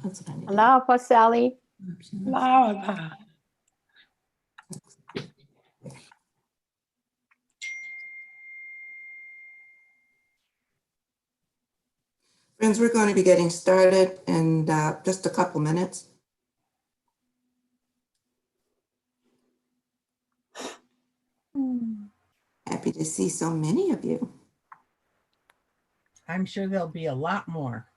That's what I need. Hello, for Sally. Hello. Friends, we're going to be getting started in just a couple minutes. Happy to see so many of you. I'm sure there'll be a lot more.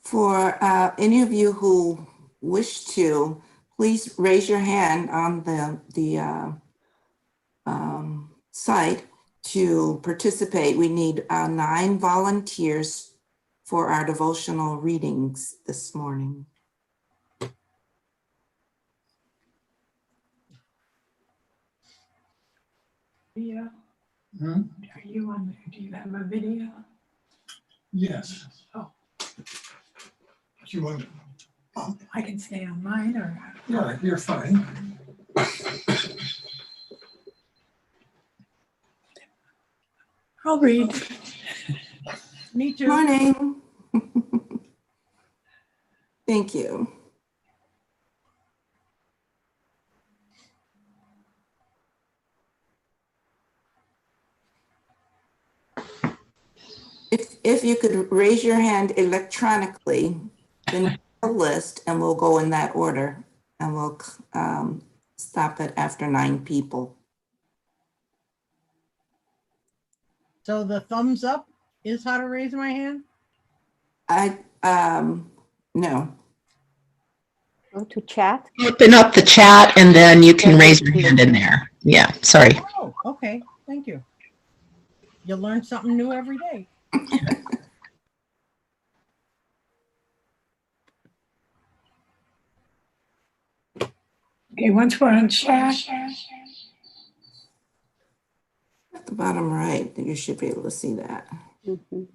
For any of you who wish to, please raise your hand on the site to participate. We need 9 volunteers for our devotional readings this morning. Video. Hmm? Are you on there? Do you have a video? Yes. Oh. You want? I can stay on mine or? Yeah, you're fine. I'll read. Me too. Morning. Thank you. If you could raise your hand electronically, then a list and we'll go in that order and we'll stop it after 9 people. So the thumbs up is how to raise my hand? No. Go to chat. Open up the chat and then you can raise your hand in there. Yeah, sorry. Oh, okay. Thank you. You learn something new every day. Okay, once we're on chat. At the bottom right, you should be able to see that. Mhm.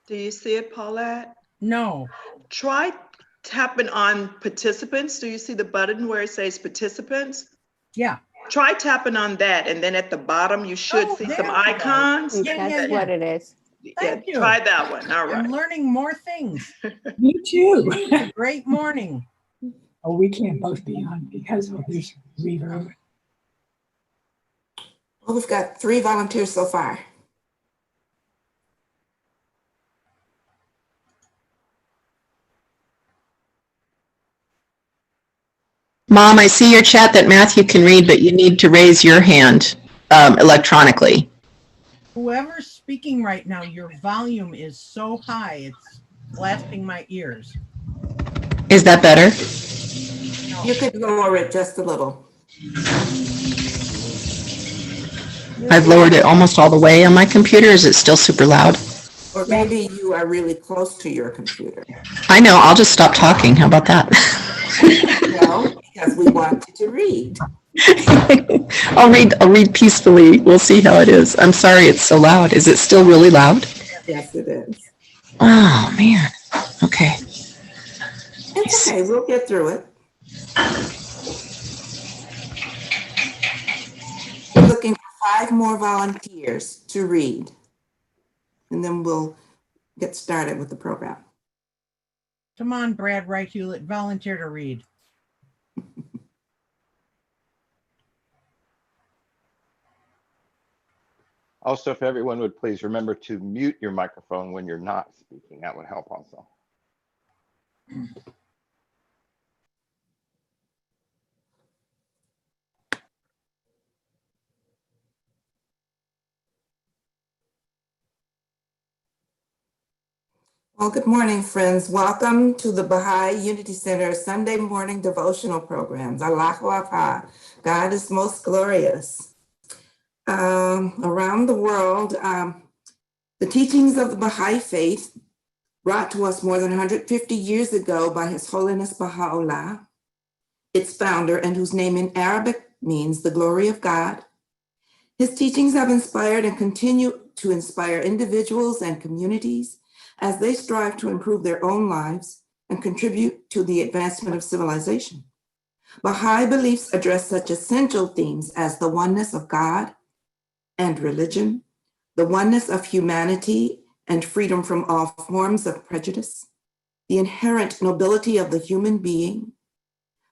Do you see it, Paulette? No. Try tapping on participants. Do you see the button where it says participants? Yeah. Try tapping on that, and then at the bottom you should Oh, see there some we go. icons. Yeah, That's yeah. what it is. Thank you. Try that one. All I'm right. learning more things. Me too. It's a great morning. Oh, we can't both be on because of this reverb. Well, we've got 3 volunteers so far. Mom, I see your chat that Matthew can read, but you need to raise your hand electronically. Whoever's speaking right now, your volume is so high, it's blasting my ears. Is that better? You could lower it just a little. I've lowered it almost all the way on my computer. Is it still super loud? Or maybe you are really close to your computer. I know, I'll just stop talking. How about that? No, because we want you to read. I'll read peacefully. We'll see how it is. I'm sorry it's so loud. Is it still really loud? Yes, it is. Oh, man. Okay. It's okay, we'll get through it. We're looking for 5 more volunteers to read. And then we'll get started with the program. Come on, Brad Wright Hewlett, volunteer to read. Also, if everyone would please remember to mute your microphone when you're not speaking, that would help also. Well, good morning, friends. Welcome to the Baha'i Unity Center Sunday morning devotional programs. Allahu Akbar. God is most glorious. Around the world, the teachings of the Baha'i faith brought to us more than 150 years ago by His Holiness Baha'u'llah, its founder, and whose name in Arabic means the glory of God. His teachings have inspired and continue to inspire individuals and communities as they strive to improve their own lives and contribute to the advancement of civilization. Baha'i beliefs address such essential themes as the oneness of God and religion, the oneness of humanity and freedom from all forms of prejudice, the inherent nobility of the human being,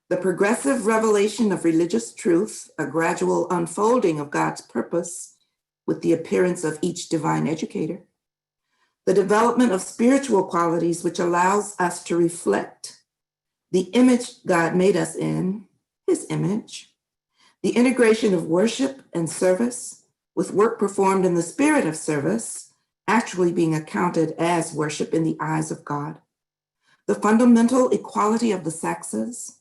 the progressive revelation of religious truth, a gradual unfolding of God's purpose with the appearance of each divine educator, the development of spiritual qualities which allows us to reflect the image God made us in, his image, the integration of worship and service with work performed in the spirit of service, actually being accounted as worship in the eyes of God, the fundamental equality of the sexes,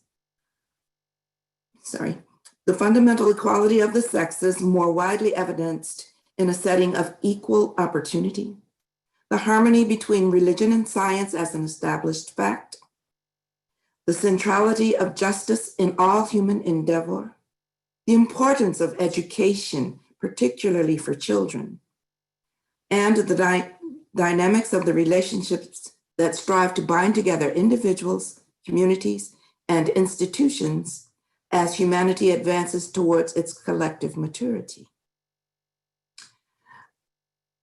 more widely evidenced in a setting of equal opportunity, the harmony between religion and science as an established fact, the centrality of justice in all human endeavor, the importance of education, particularly for children, and the dynamics of the relationships that strive to bind together individuals, communities, and institutions as humanity advances towards its collective maturity.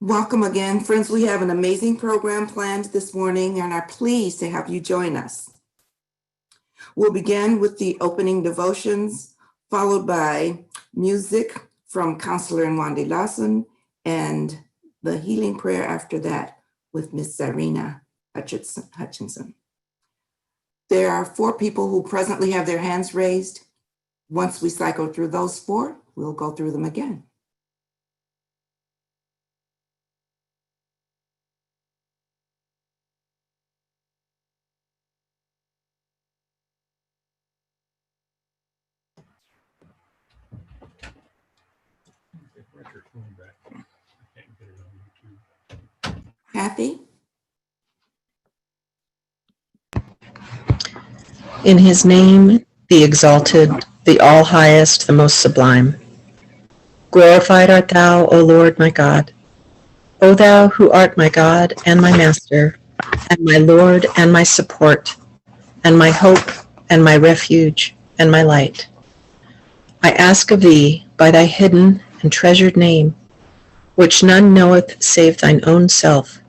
Welcome again, friends. We have an amazing program planned this morning and are pleased to have you join us. We'll begin with the opening devotions, followed by music from Counselor Nwandi Lawson, and the healing prayer after that with Miss Zarina Hutchinson. There are 4 people who presently have their hands raised. Once we cycle through those 4, we'll go through them again. Kathy? In his name, the exalted, the all-highest, the most sublime. Glorified art thou, O Lord my God. O thou who art my God and my Master, and my Lord and my support, and my hope and my refuge and my light. I ask of thee, by thy hidden and treasured name, which none knoweth save thine own self,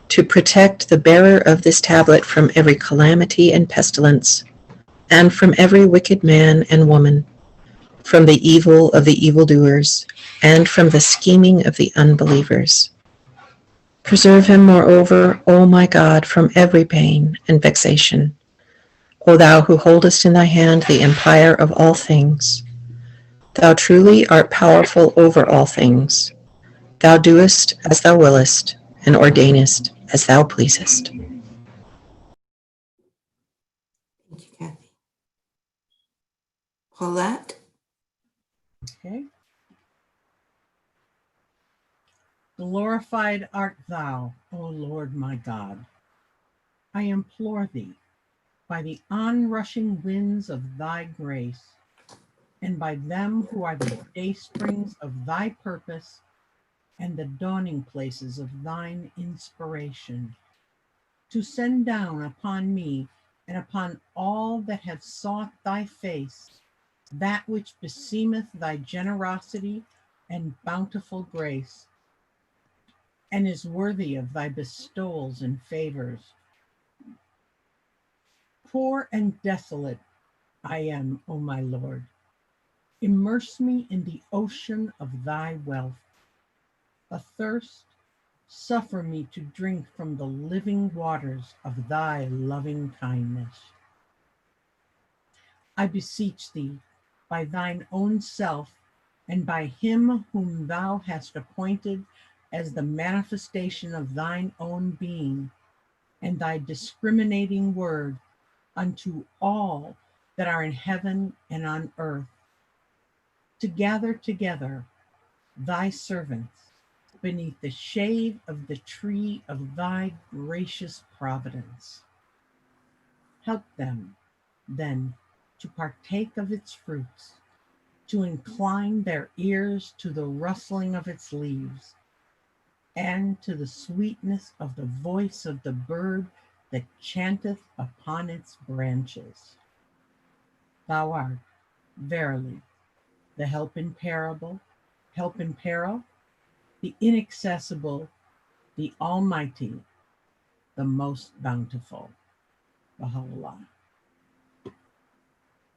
to protect the bearer of this tablet from every calamity and pestilence, and from every wicked man and woman, from the evil of the evildoers, and from the scheming of the unbelievers. Preserve him, moreover, O my God, from every pain and vexation. O thou who holdest in thy hand the empire of all things, thou truly art powerful over all things. Thou doest as thou willest, and ordainest as thou pleasest. Thank you, Kathy. Paulette? Okay. Glorified art thou, O Lord my God. I implore thee, by the onrushing winds of thy grace, and by them who are the day springs of thy purpose and the dawning places of thine inspiration, to send down upon me and upon all that have sought thy face that which beseemeth thy generosity and bountiful grace, and is worthy of thy bestowals and favors. Poor and desolate I am, O my Lord. Immerse me in the ocean of thy wealth. Athirst, suffer me to drink from the living waters of thy loving kindness. I beseech thee, by thine own self, and by him whom thou hast appointed as the manifestation of thine own being, and thy discriminating word unto all that are in heaven and on earth, to gather together thy servants beneath the shade of the tree of thy gracious providence. Help them, then, to partake of its fruits, to incline their ears to the rustling of its leaves, and to the sweetness of the voice of the bird that chanteth upon its branches. Thou art, verily, the help in peril, the inaccessible, the almighty, the most bountiful. Baha'u'llah.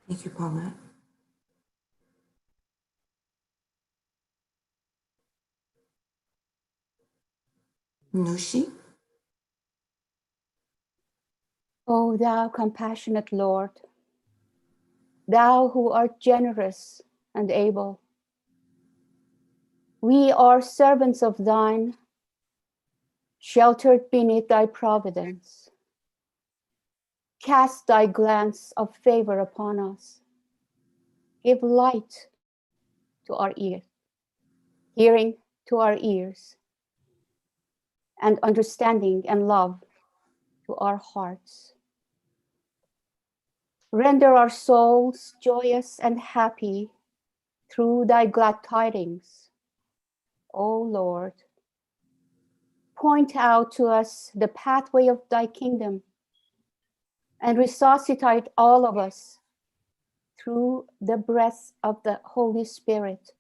Thank you, Paulette. Nushi. O thou compassionate Lord, thou who art generous and able, we are servants of thine, sheltered beneath thy providence. Cast thy glance of favor upon us. Give light to our ears, hearing to our ears, and understanding and love to our hearts. Render our souls joyous and happy through thy glad tidings, O Lord. Point out to us the pathway of thy kingdom and resuscitate all of us through the breath of the Holy Spirit.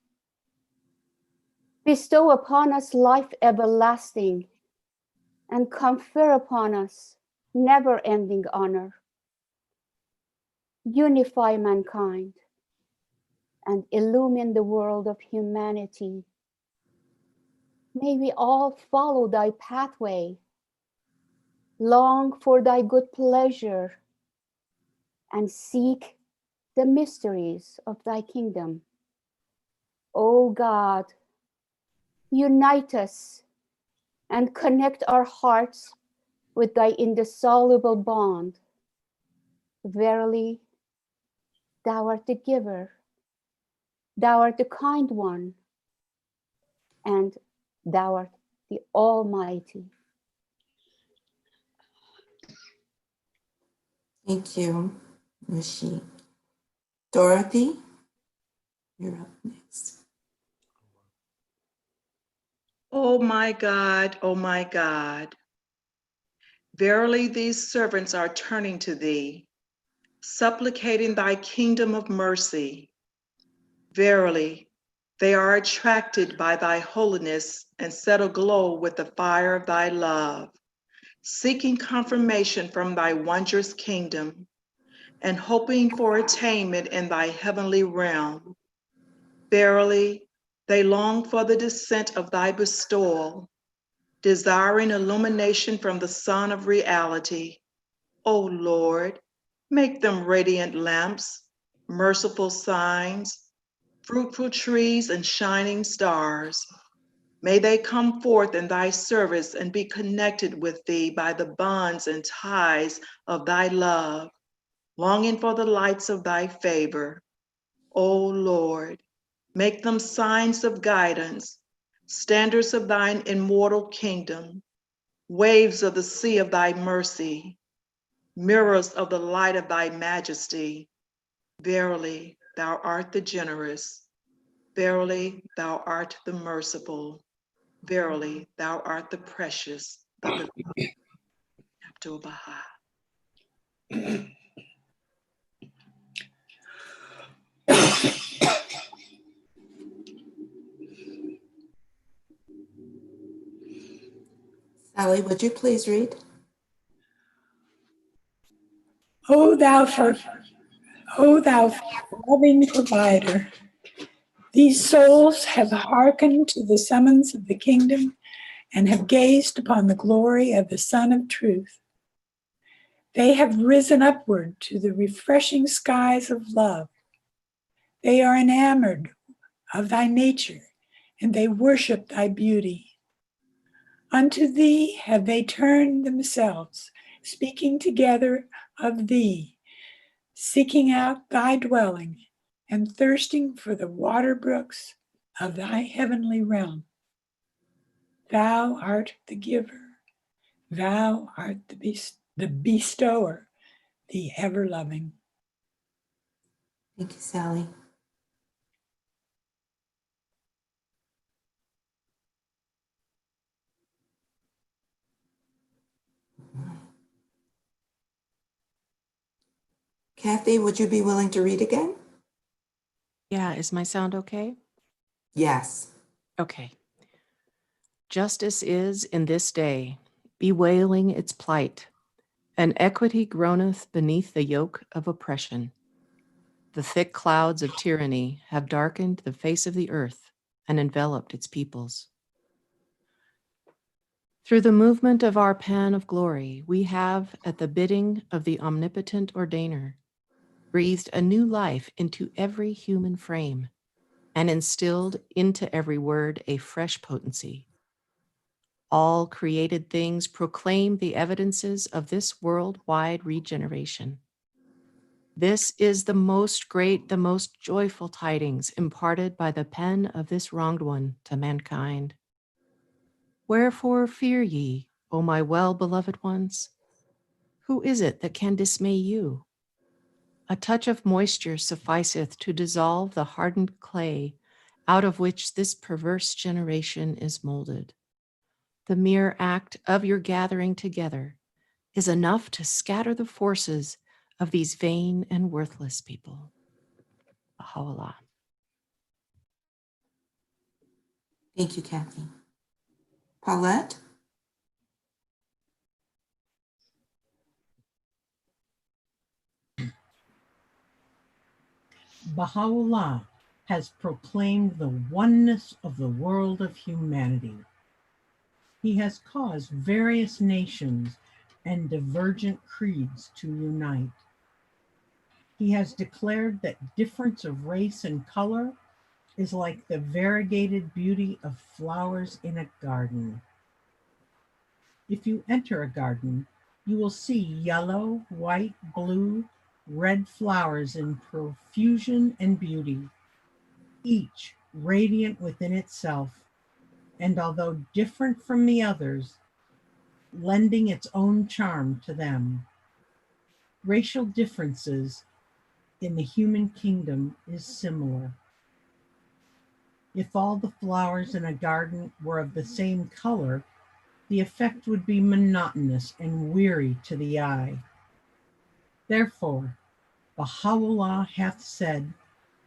Bestow upon us life everlasting and confer upon us never-ending honor. Unify mankind and illumine the world of humanity. May we all follow thy pathway, long for thy good pleasure, and seek the mysteries of thy kingdom. O God, unite us and connect our hearts with thy indissoluble bond. Verily, thou art the giver, thou art the kind one, and thou art the Almighty. Thank you, Nushi. Dorothy, you're up next. Oh my God, oh my God. Verily these servants are turning to thee, supplicating thy kingdom of mercy. Verily, they are attracted by thy holiness and set aglow with the fire of thy love, seeking confirmation from thy wondrous kingdom and hoping for attainment in thy heavenly realm. Verily, they long for the descent of thy bestowal, desiring illumination from the sun of reality. O Lord, make them radiant lamps, merciful signs, fruitful trees, and shining stars. May they come forth in thy service and be connected with thee by the bonds and ties of thy love, longing for the lights of thy favor. O Lord, make them signs of guidance, standards of thine immortal kingdom, waves of the sea of thy mercy, mirrors of the light of thy majesty. Verily, thou art the generous. Verily, thou art the merciful. Verily, thou art the precious, the divine. Abdul Baha. Sally, would you please read? O thou, O thou loving provider, these souls have hearkened to the summons of the kingdom and have gazed upon the glory of the Sun of Truth. They have risen upward to the refreshing skies of love. They are enamored of thy nature, and they worship thy beauty. Unto thee have they turned themselves, speaking together of thee, seeking out thy dwelling, and thirsting for the water brooks of thy heavenly realm. Thou art the giver, thou art the bestower, the ever-loving. Thank you, Sally. Kathy, would you be willing to read again? Yeah, is my sound okay? Yes. Okay. Justice is in this day, bewailing its plight, and equity groaneth beneath the yoke of oppression. The thick clouds of tyranny have darkened the face of the earth and enveloped its peoples. Through the movement of our pen of glory, we have, at the bidding of the omnipotent ordainer, breathed a new life into every human frame and instilled into every word a fresh potency. All created things proclaim the evidences of this worldwide regeneration. This is the most great, the most joyful tidings imparted by the pen of this wronged one to mankind. Wherefore fear ye, O my well-beloved ones? Who is it that can dismay you? A touch of moisture sufficeth to dissolve the hardened clay out of which this perverse generation is molded. The mere act of your gathering together is enough to scatter the forces of these vain and worthless people. Baha'u'llah. Thank you, Kathy. Paulette? Baha'u'llah has proclaimed the oneness of the world of humanity. He has caused various nations and divergent creeds to unite. He has declared that difference of race and color is like the variegated beauty of flowers in a garden. If you enter a garden, you will see yellow, white, blue, red flowers in profusion and beauty, each radiant within itself, and although different from the others, lending its own charm to them. Racial differences in the human kingdom is similar. If all the flowers in a garden were of the same color, the effect would be monotonous and weary to the eye. Therefore, Baha'u'llah hath said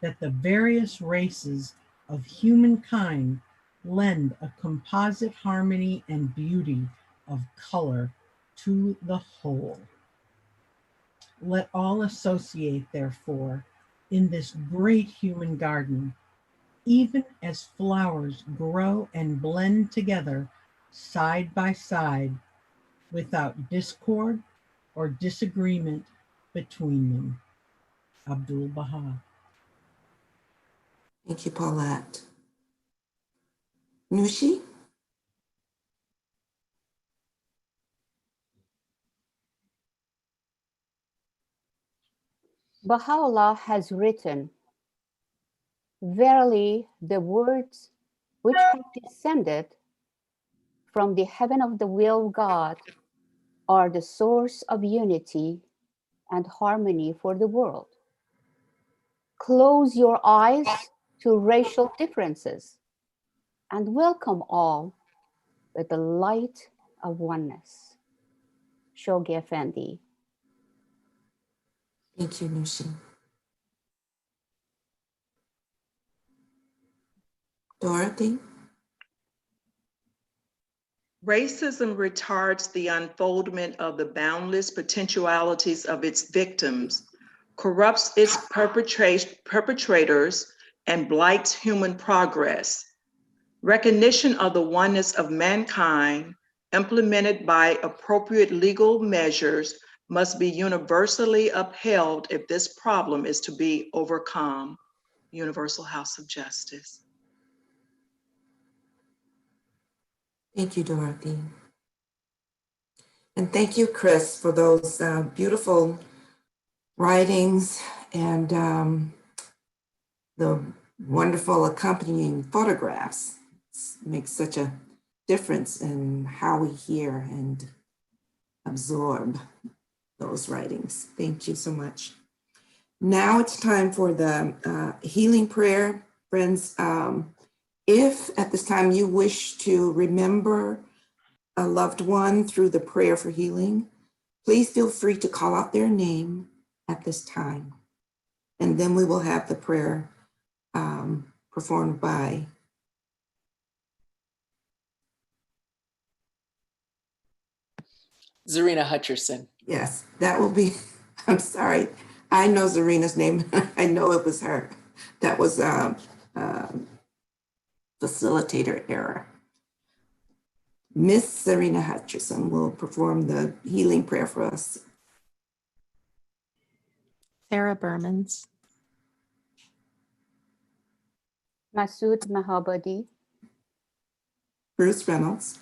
that the various races of humankind lend a composite harmony and beauty of color to the whole. Let all associate, therefore, in this great human garden, even as flowers grow and blend together side by side without discord or disagreement between them. Abdul Baha. Thank you, Paulette. Nushi? Baha'u'llah has written, "Verily, the words which have descended from the heaven of the will of God are the source of unity and harmony for the world. Close your eyes to racial differences and welcome all with the light of oneness." Shoghi Effendi. Thank you, Nushi. Dorothy? Racism retards the unfoldment of the boundless potentialities of its victims, corrupts its perpetrators, and blights human progress. Recognition of the oneness of mankind, implemented by appropriate legal measures, must be universally upheld if this problem is to be overcome. Universal House of Justice. Thank you, Dorothy. And thank you, Chris, for those beautiful writings and the wonderful accompanying photographs. It makes such a difference in how we hear and absorb those writings. Thank you so much. Now it's time for the healing prayer. Friends, if at this time you wish to remember a loved one through the prayer for healing, please feel free to call out their name at this time. And then we will have the prayer performed by Zarina Hutcherson. yes, that will be, I'm sorry. I know Zarina's name. I know it was her. That was facilitator error. Miss Zarina Hutcherson will perform the healing prayer for us. Sarah Bermans, Masood Mahabadi, Bruce Reynolds,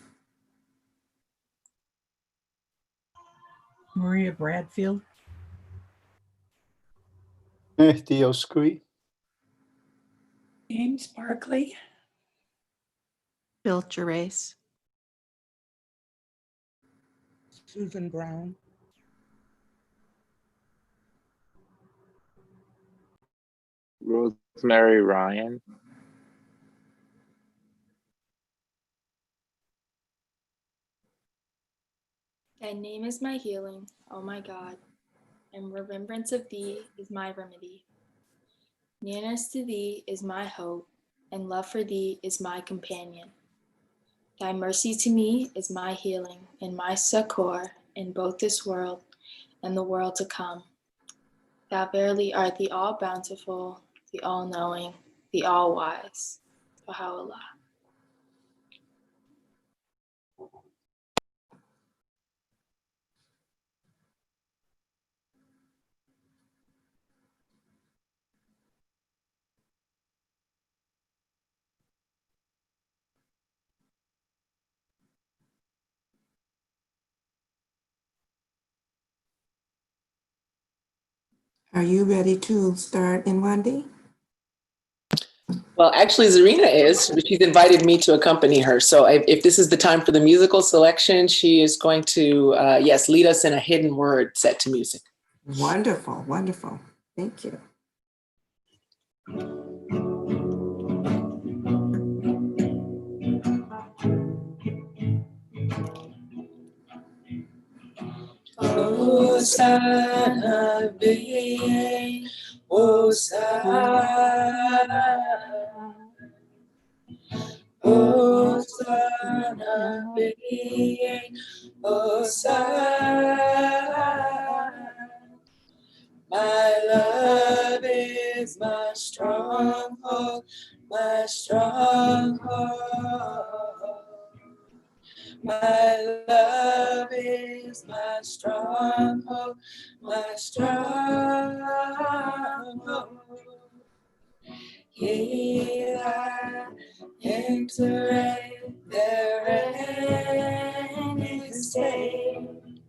Maria Bradfield, Mehdi Oskui, James Barkley, Bill Gerace, Susan Brown, Rosemary Ryan, Thy name is my healing, O my God, and remembrance of thee is my remedy. Nearness to thee is my hope, and love for thee is my companion. Thy mercy to me is my healing and my succor in both this world and the world to come. Thou verily art the all-bountiful, the all-knowing, the all-wise. Baha'u'llah. are you ready to start in Wandi? Well, actually, Zarina is, but she's invited me to accompany her. So if this is the time for the musical selection, she is going to, yes, lead us in a hidden word set to music. Wonderful, wonderful. Thank you. Hosanna be, Hosanna, Hosanna be, Hosanna. My love is my stronghold, my stronghold. My love is my stronghold, my stronghold. He that entereth therein is saved.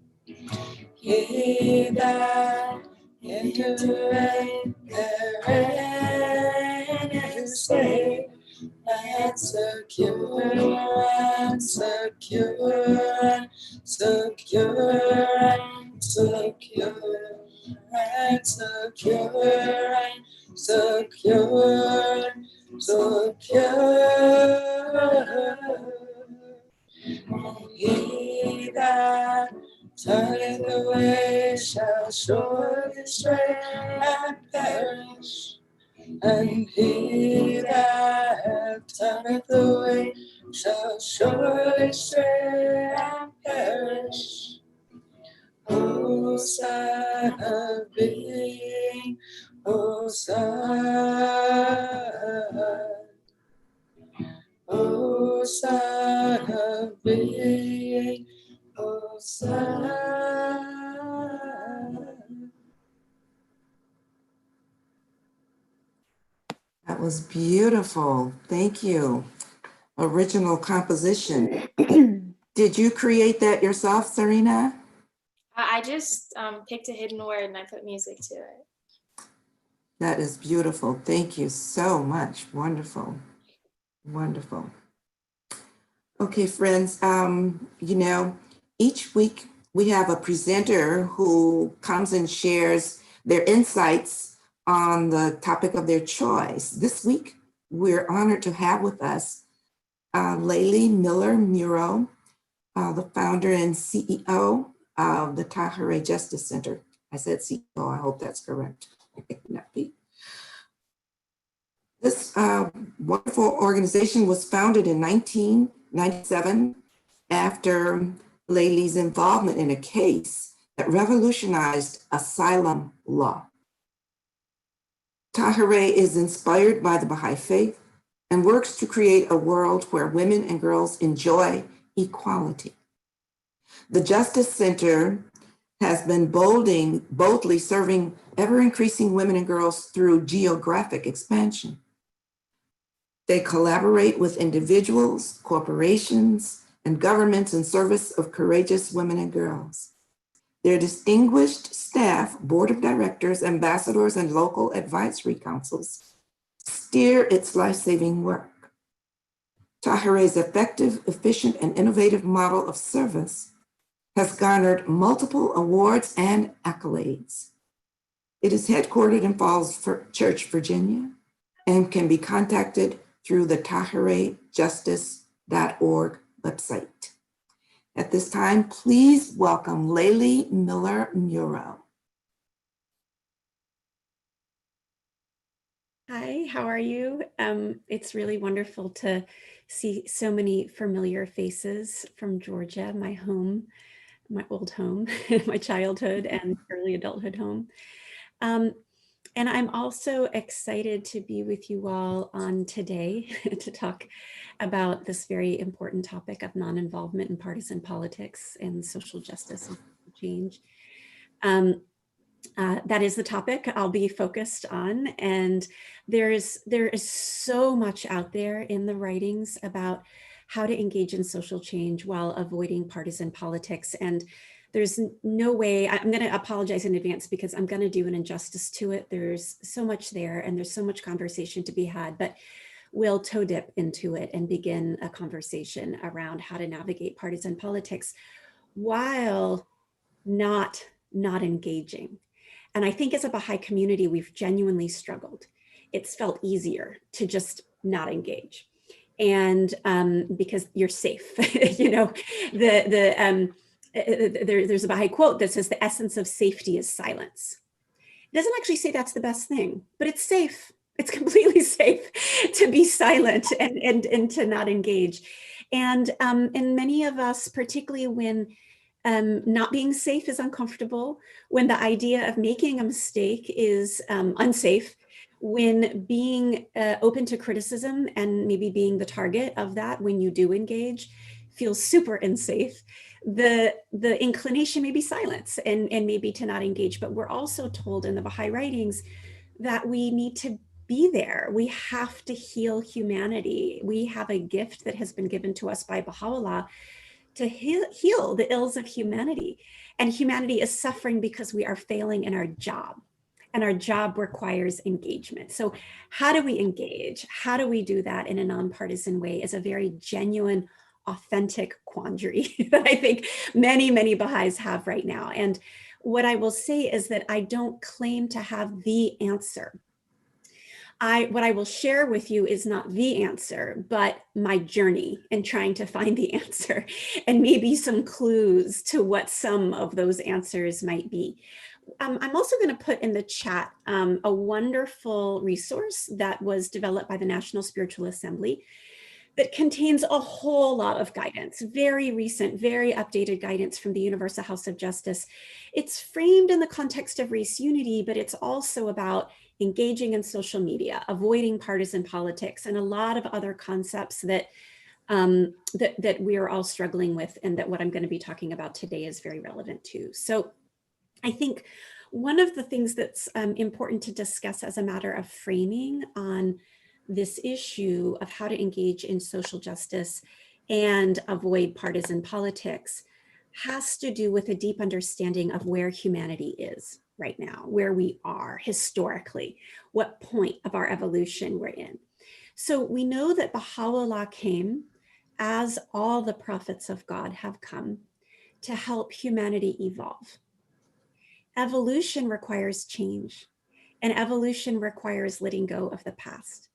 He that entereth therein is saved. And secure, and secure, and secure, and secure, and secure, and secure, and secure. He that turneth away shall surely stray and perish. And he that turneth away shall surely stray and perish. Hosanna be, Hosanna, Hosanna be, Hosanna. That was beautiful. Thank you. Original composition. Did you create that yourself, Serena? I just picked a hidden word and I put music to it. That is beautiful. Thank you so much. Wonderful. Wonderful. Okay, friends, each week we have a presenter who comes and shares their insights on the topic of their choice. This week, we're honored to have with us Layli Miller-Muro, the founder and CEO of the Tahirih Justice Center. I said CEO, I hope that's correct. Not P. This wonderful organization was founded in 1997 after Layli's involvement in a case that revolutionized asylum law. Tahirih is inspired by the Baha'i faith and works to create a world where women and girls enjoy equality. The Justice Center has been boldly serving ever-increasing women and girls through geographic expansion. They collaborate with individuals, corporations, and governments in service of courageous women and girls. Their distinguished staff, board of directors, ambassadors, and local advisory councils steer its life-saving work. Tahirih's effective, efficient, and innovative model of service has garnered multiple awards and accolades. It is headquartered in Falls Church, Virginia, and can be contacted through the tahirihjustice.org website. At this time, please welcome Layli Miller Muro. Hi, how are you? It's really wonderful to see so many familiar faces from Georgia, my home, my old home, my childhood and early adulthood home. And I'm also excited to be with you all on today to talk about this very important topic of non-involvement in partisan politics and social justice and social change. That is the topic I'll be focused on, and there is so much out there in the writings about how to engage in social change while avoiding partisan politics. And there's no way, I'm going to apologize in advance because I'm going to do an injustice to it. There's so much there and there's so much conversation to be had, but we'll toe dip into it and begin a conversation around how to navigate partisan politics while not engaging. And I think as a Baha'i community, we've genuinely struggled. It's felt easier to just not engage. And because you're safe, you know, there's a Baha'i quote that says the essence of safety is silence. It doesn't actually say that's the best thing, but it's safe. It's completely safe to be silent and to not engage. And many of us, particularly when not being safe is uncomfortable, when the idea of making a mistake is unsafe, when being open to criticism and maybe being the target of that when you do engage feels super unsafe, the inclination may be silence and maybe to not engage. But we're also told in the Baha'i writings that we need to be there. We have to heal humanity. We have a gift that has been given to us by Baha'u'llah to heal the ills of humanity. And humanity is suffering because we are failing in our job. And our job requires engagement. So how do we engage? How do we do that in a nonpartisan way is a very genuine, authentic quandary that I think many, many Baha'is have right now. And what I will say is that I don't claim to have the answer. What I will share with you is not the answer, but my journey in trying to find the answer and maybe some clues to what some of those answers might be. I'm also going to put in the chat a wonderful resource that was developed by the National Spiritual Assembly that contains a whole lot of guidance, very recent, very updated guidance from the Universal House of Justice. It's framed in the context of race unity, but it's also about engaging in social media, avoiding partisan politics, and a lot of other concepts that that we are all struggling with, and that what I'm going to be talking about today is very relevant to. So I think one of the things that's important to discuss as a matter of framing on this issue of how to engage in social justice and avoid partisan politics has to do with a deep understanding of where humanity is right now, where we are historically, what point of our evolution we're in. So we know that Baha'u'llah came, as all the prophets of God have come, to help humanity evolve. Evolution requires change, and evolution requires letting go of the past.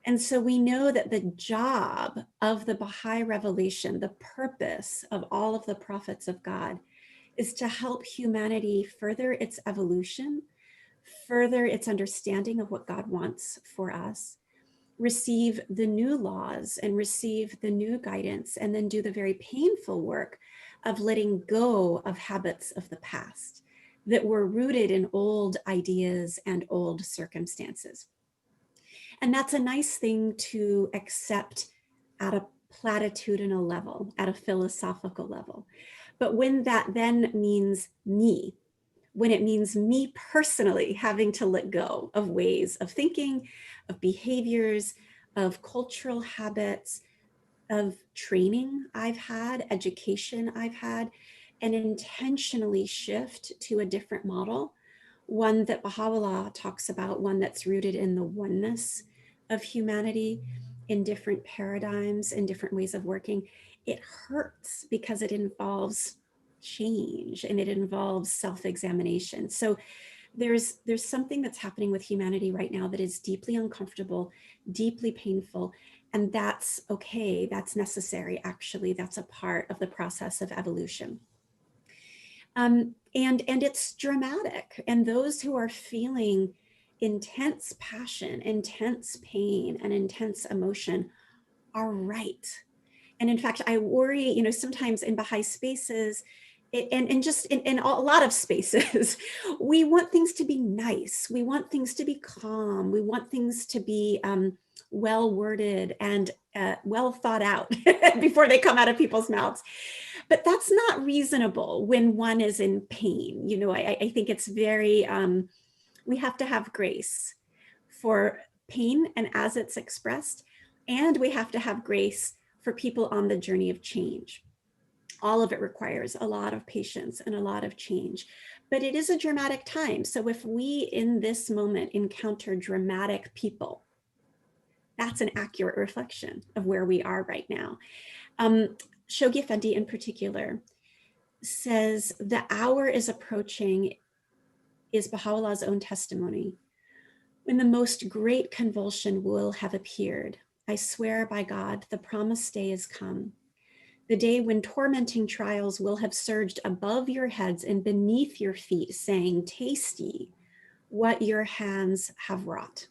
And so we know that the job of the Baha'i revelation, the purpose of all of the prophets of God, is to help humanity further its evolution, further its understanding of what God wants for us, receive the new laws and receive the new guidance, and then do the very painful work of letting go of habits of the past that were rooted in old ideas and old circumstances. And that's a nice thing to accept at a platitudinal level, at a philosophical level. But when that then means me, when it means me personally having to let go of ways of thinking, of behaviors, of cultural habits, of training I've had, education I've had, and intentionally shift to a different model, one that Baha'u'llah talks about, one that's rooted in the oneness of humanity, in different paradigms and different ways of working, it hurts because it involves change and it involves self-examination. So there's something that's happening with humanity right now that is deeply uncomfortable, deeply painful, and that's okay, that's necessary. Actually, that's a part of the process of evolution. And it's dramatic. And those who are feeling intense passion, intense pain, and intense emotion are right. And in fact, I worry, sometimes in Baha'i spaces, and just in a lot of spaces, we want things to be nice. We want things to be calm. We want things to be well worded and well thought out before they come out of people's mouths. But that's not reasonable when one is in pain. I think it's very, we have to have grace for pain and as it's expressed, and we have to have grace for people on the journey of change. All of it requires a lot of patience and a lot of change, but it is a dramatic time. So if we in this moment encounter dramatic people, that's an accurate reflection of where we are right now. Shoghi Effendi in particular says the hour is approaching, is Baha'u'llah's own testimony, when the most great convulsion will have appeared. I swear by God, the promised day is come. The day when tormenting trials will have surged above your heads and beneath your feet, saying, taste ye what your hands have wrought.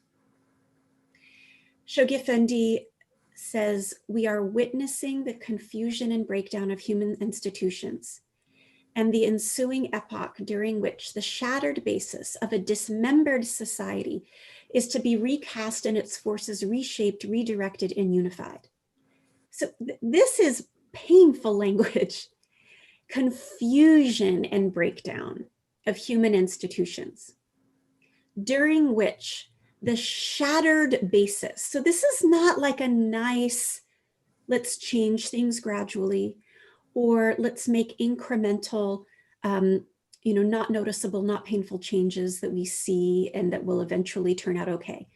Shoghi Effendi says, we are witnessing the confusion and breakdown of human institutions and the ensuing epoch during which the shattered basis of a dismembered society is to be recast and its forces reshaped, redirected, and unified. So this is painful language. Confusion and breakdown of human institutions, during which the shattered basis, so this is not like a nice, let's change things gradually, or let's make incremental, not noticeable, not painful changes that we see and that will eventually turn out okay.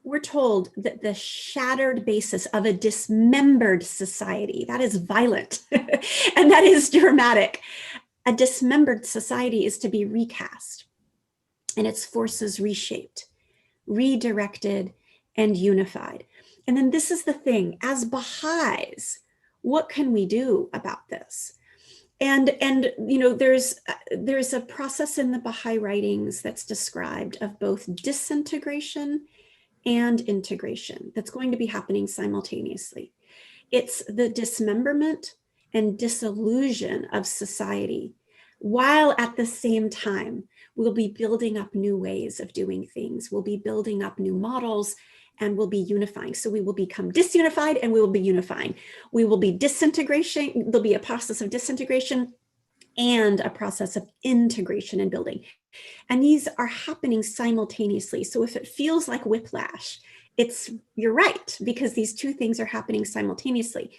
We're told that the shattered basis of a dismembered society, that is violent and that is dramatic. A dismembered society is to be recast and its forces reshaped, redirected, and unified. And then this is the thing, as Baha'is, what can we do about this? And there's a process in the Baha'i writings that's described of both disintegration and integration that's going to be happening simultaneously. It's the dismemberment and dissolution of society, while at the same time, we'll be building up new ways of doing things. We'll be building up new models and we'll be unifying. So we will become disunified and we will be unifying. We will be disintegration. There'll be a process of disintegration and a process of integration and building. And these are happening simultaneously. So if it feels like whiplash, you're right, because these two things are happening simultaneously.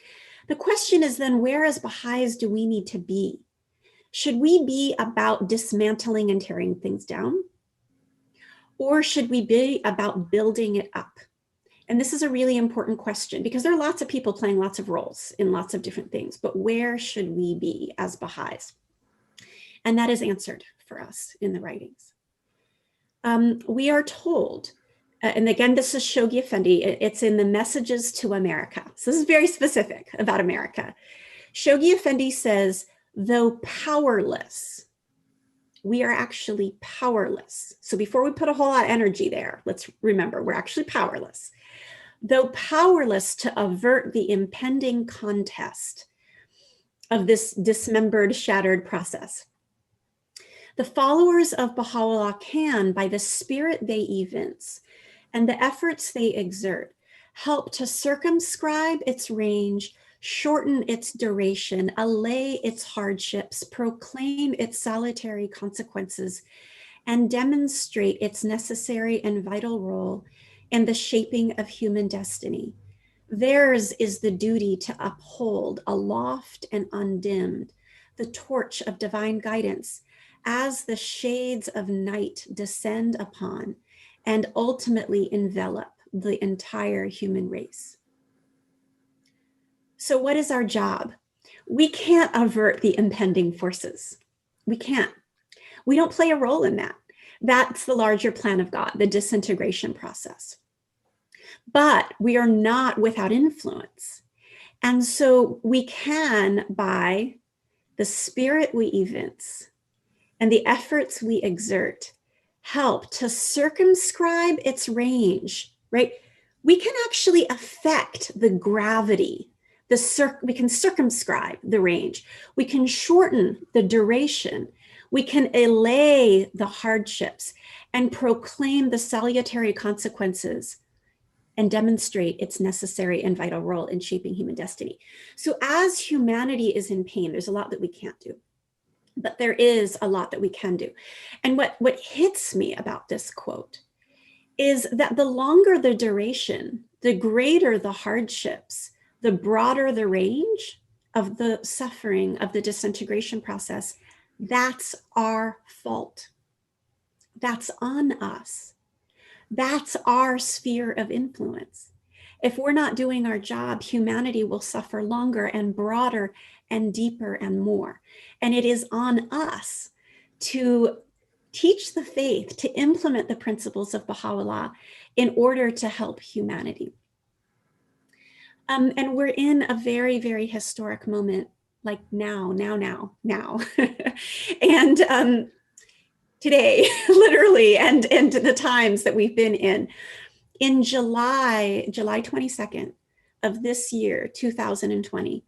The question is then, where as Baha'is do we need to be? Should we be about dismantling and tearing things down? Or should we be about building it up? And this is a really important question because there are lots of people playing lots of roles in lots of different things, but where should we be as Baha'is? And that is answered for us in the writings. We are told, and again, this is Shoghi Effendi, it's in the Messages to America. So this is very specific about America. Shoghi Effendi says, though powerless, we are actually powerless. So before we put a whole lot of energy there, let's remember we're actually powerless. Though powerless to avert the impending contest of this dismembered, shattered process, the followers of Baha'u'llah can, by the spirit they evince and the efforts they exert, help to circumscribe its range, shorten its duration, allay its hardships, proclaim its salutary consequences, and demonstrate its necessary and vital role in the shaping of human destiny. Theirs is the duty to uphold, aloft and undimmed, the torch of divine guidance as the shades of night descend upon and ultimately envelop the entire human race. So what is our job? We can't avert the impending forces. We can't. We don't play a role in that. That's the larger plan of God, the disintegration process. But we are not without influence. And so we can, by the spirit we evince and the efforts we exert, help to circumscribe its range, right? We can actually affect the gravity. We can circumscribe the range. We can shorten the duration. We can allay the hardships and proclaim the salutary consequences and demonstrate its necessary and vital role in shaping human destiny. So as humanity is in pain, there's a lot that we can't do, but there is a lot that we can do. And what hits me about this quote is that the longer the duration, the greater the hardships, the broader the range of the suffering of the disintegration process. That's our fault. That's on us. That's our sphere of influence. If we're not doing our job, humanity will suffer longer and broader and deeper and more. And it is on us to teach the faith, to implement the principles of Baha'u'llah in order to help humanity. And we're in a very, very historic moment, like now. And today, literally, and the times that we've been in July 22nd of this year, 2020,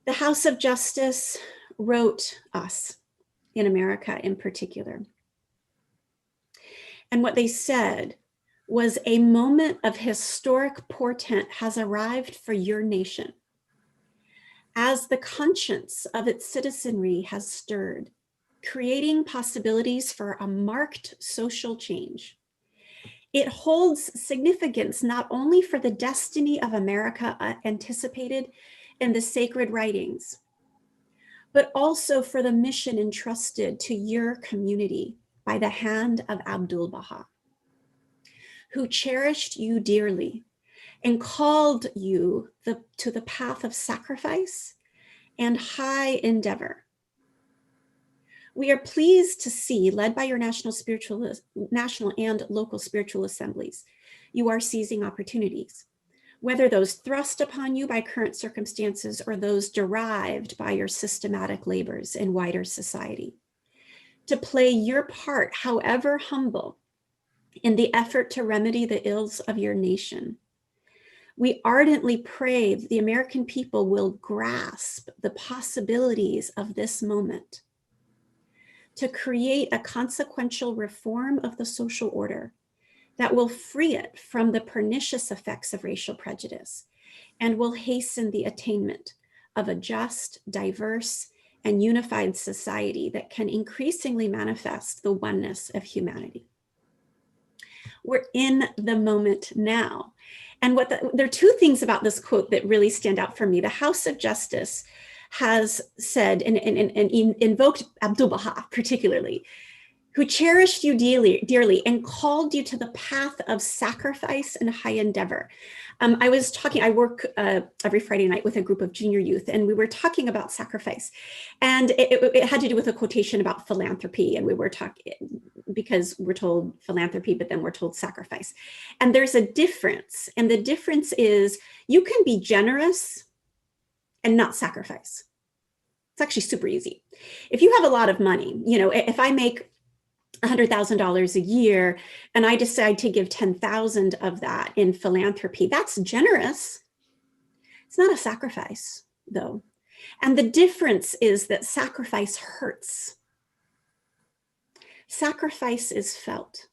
the House of Justice wrote us, in America in particular. And what they said was, a moment of historic portent has arrived for your nation. As the conscience of its citizenry has stirred, creating possibilities for a marked social change. It holds significance not only for the destiny of America anticipated in the sacred writings, but also for the mission entrusted to your community by the hand of Abdul Baha, who cherished you dearly and called you to the path of sacrifice and high endeavor. We are pleased to see, led by your national and local spiritual assemblies, you are seizing opportunities, whether those thrust upon you by current circumstances or those derived by your systematic labors in wider society, to play your part, however humble, in the effort to remedy the ills of your nation. We ardently pray that the American people will grasp the possibilities of this moment to create a consequential reform of the social order that will free it from the pernicious effects of racial prejudice and will hasten the attainment of a just, diverse, and unified society that can increasingly manifest the oneness of humanity. We're in the moment now. And there are two things about this quote that really stand out for me. The House of Justice has said and invoked Abdul Baha particularly, who cherished you dearly and called you to the path of sacrifice and high endeavor. I work every Friday night with a group of junior youth, and we were talking about sacrifice. And it had to do with a quotation about philanthropy. And we were talking, because we're told philanthropy, but then we're told sacrifice. And there's a difference. And the difference is, you can be generous and not sacrifice. It's actually super easy. If you have a lot of money, you know, if I make $100,000 a year and I decide to give 10,000 of that in philanthropy, that's generous. It's not a sacrifice, though. And the difference is that sacrifice hurts. Sacrifice is felt.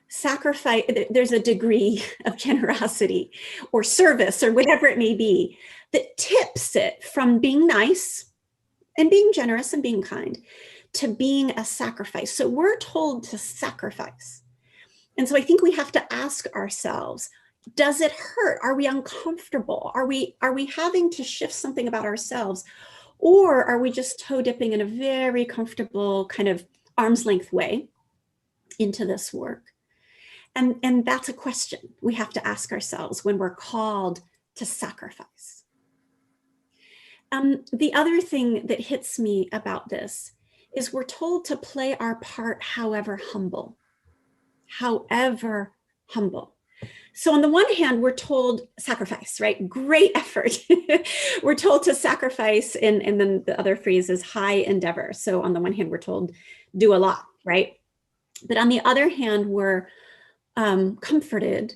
Sacrifice, there's a degree of generosity or service or whatever it may be that tips it from being nice and being generous and being kind to being a sacrifice. So we're told to sacrifice. And so I think we have to ask ourselves, does it hurt? Are we uncomfortable? Are we having to shift something about ourselves? Or are we just toe dipping in a very comfortable kind of arm's length way into this work? And that's a question we have to ask ourselves when we're called to sacrifice. The other thing that hits me about this is we're told to play our part however humble. However humble. So on the one hand, we're told sacrifice, right? Great effort. We're told to sacrifice, and then the other phrase is high endeavor. So on the one hand, we're told do a lot, right? But on the other hand, we're comforted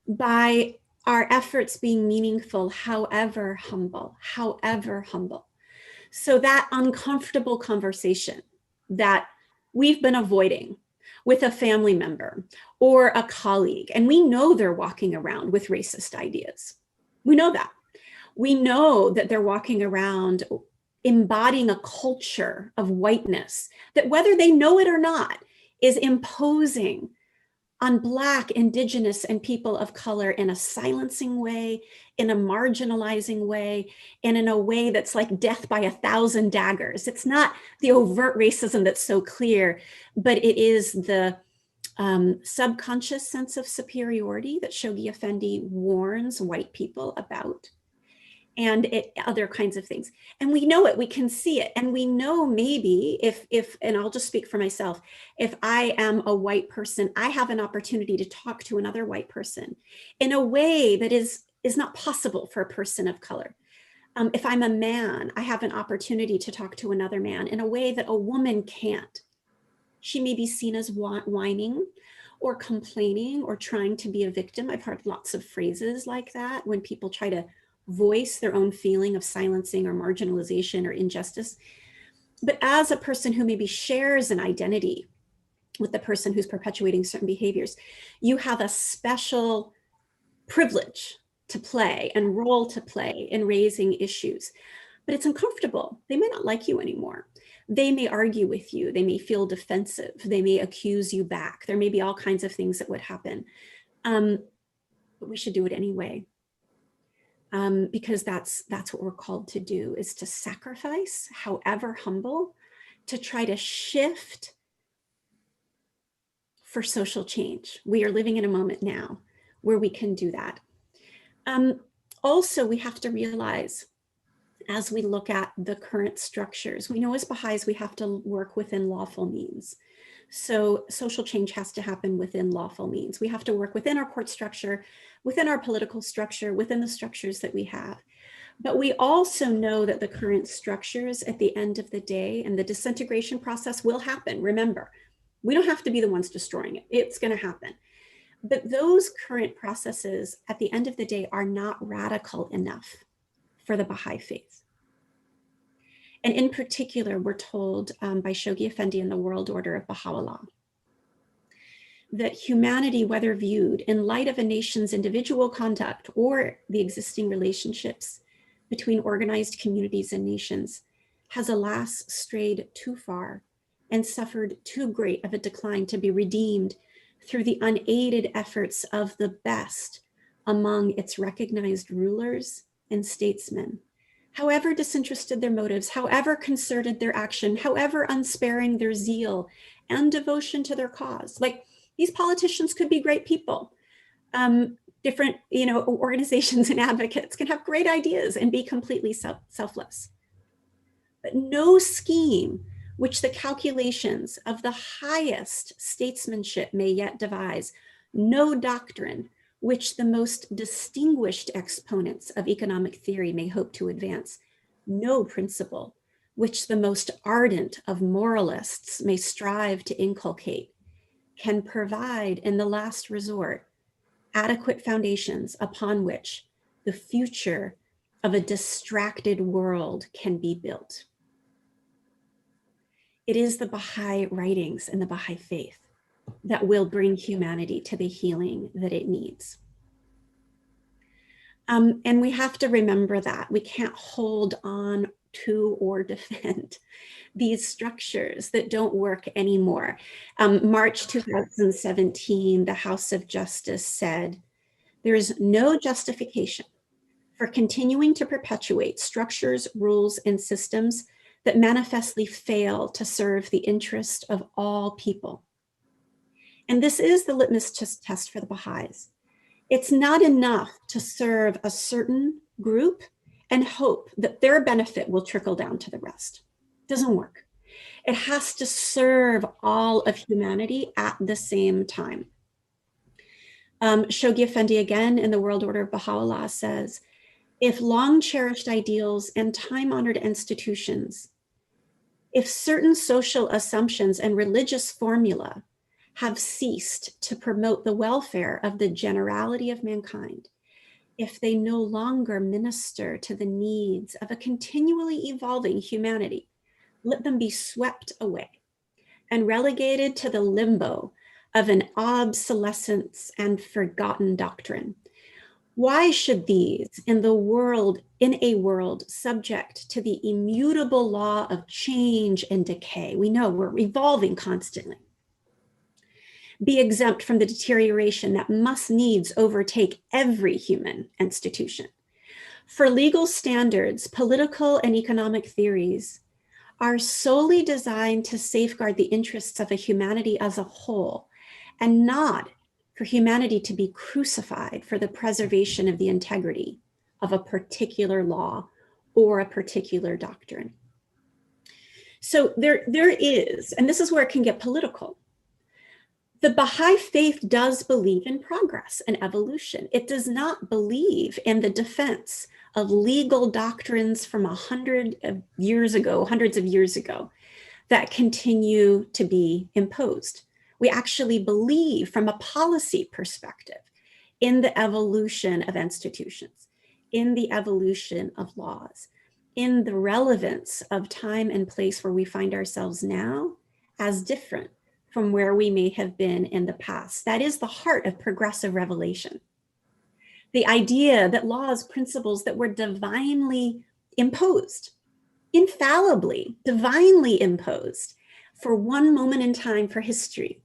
by our efforts being meaningful, however humble, however humble. So that uncomfortable conversation that we've been avoiding with a family member or a colleague, and we know they're walking around with racist ideas. We know that. We know that they're walking around embodying a culture of whiteness that, whether they know it or not, is imposing on Black, Indigenous, and people of color in a silencing way, in a marginalizing way, and in a way that's like death by 1,000 daggers. It's not the overt racism that's so clear, but it is the subconscious sense of superiority that Shoghi Effendi warns white people about, and other kinds of things. And we know it, we can see it. And we know maybe if, and I'll just speak for myself, if I am a white person, I have an opportunity to talk to another white person in a way that is not possible for a person of color. If I'm a man, I have an opportunity to talk to another man in a way that a woman can't. She may be seen as whining or complaining or trying to be a victim. I've heard lots of phrases like that when people try to voice their own feeling of silencing or marginalization or injustice. But as a person who maybe shares an identity with the person who's perpetuating certain behaviors, you have a special privilege to play and role to play in raising issues. But it's uncomfortable. They may not like you anymore. They may argue with you. They may feel defensive. They may accuse you back. There may be all kinds of things that would happen. But we should do it anyway. Because that's what we're called to do, is to sacrifice, however humble, to try to shift for social change. We are living in a moment now where we can do that. Also, we have to realize, as we look at the current structures, we know as Baha'is we have to work within lawful means. So social change has to happen within lawful means. We have to work within our court structure, within our political structure, within the structures that we have. But we also know that the current structures at the end of the day, and the disintegration process will happen. Remember, we don't have to be the ones destroying it. It's going to happen. But those current processes at the end of the day are not radical enough for the Baha'i faith. And in particular, we're told by Shoghi Effendi in the World Order of Baha'u'llah that humanity, whether viewed in light of a nation's individual conduct or the existing relationships between organized communities and nations, has alas strayed too far and suffered too great of a decline to be redeemed through the unaided efforts of the best among its recognized rulers and statesmen. However disinterested their motives, however concerted their action, however unsparing their zeal and devotion to their cause. Like, these politicians could be great people. Different, organizations and advocates can have great ideas and be completely selfless. But no scheme which the calculations of the highest statesmanship may yet devise, no doctrine which the most distinguished exponents of economic theory may hope to advance, no principle which the most ardent of moralists may strive to inculcate, can provide, in the last resort, adequate foundations upon which the future of a distracted world can be built. It is the Baha'i writings and the Baha'i faith that will bring humanity to the healing that it needs. And we have to remember that. We can't hold on to or defend these structures that don't work anymore. March 2017, the House of Justice said, there is no justification for continuing to perpetuate structures, rules, and systems that manifestly fail to serve the interest of all people. And this is the litmus test for the Baha'is. It's not enough to serve a certain group and hope that their benefit will trickle down to the rest. It doesn't work. It has to serve all of humanity at the same time. Shoghi Effendi again in the World Order of Baha'u'llah says, if long cherished ideals and time-honored institutions, if certain social assumptions and religious formula have ceased to promote the welfare of the generality of mankind, if they no longer minister to the needs of a continually evolving humanity, let them be swept away and relegated to the limbo of an obsolescence and forgotten doctrine. Why should these in a world subject to the immutable law of change and decay, we know we're evolving constantly, be exempt from the deterioration that must needs overtake every human institution? For legal standards, political and economic theories are solely designed to safeguard the interests of a humanity as a whole, and not for humanity to be crucified for the preservation of the integrity of a particular law or a particular doctrine. So there is, and this is where it can get political. The Baha'i faith does believe in progress and evolution. It does not believe in the defense of legal doctrines from hundreds of years ago that continue to be imposed. We actually believe from a policy perspective in the evolution of institutions, in the evolution of laws, in the relevance of time and place where we find ourselves now as different from where we may have been in the past. That is the heart of progressive revelation. The idea that laws, principles that were divinely imposed, infallibly, divinely imposed for one moment in time for history,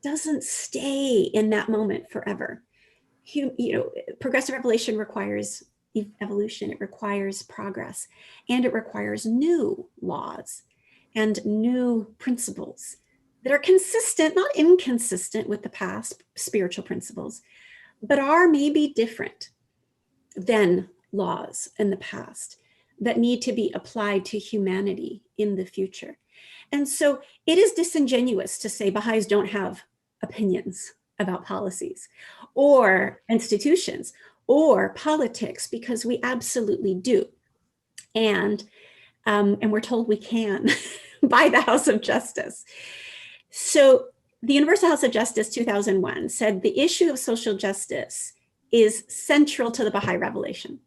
doesn't stay in that moment forever. Progressive revelation requires evolution, it requires progress, and it requires new laws and new principles that are consistent, not inconsistent with the past spiritual principles, but are maybe different than laws in the past that need to be applied to humanity in the future. And so it is disingenuous to say Baha'is don't have opinions about policies or institutions or politics, because we absolutely do. And we're told we can by the House of Justice. So the Universal House of Justice 2001 said the issue of social justice is central to the Baha'i revelation.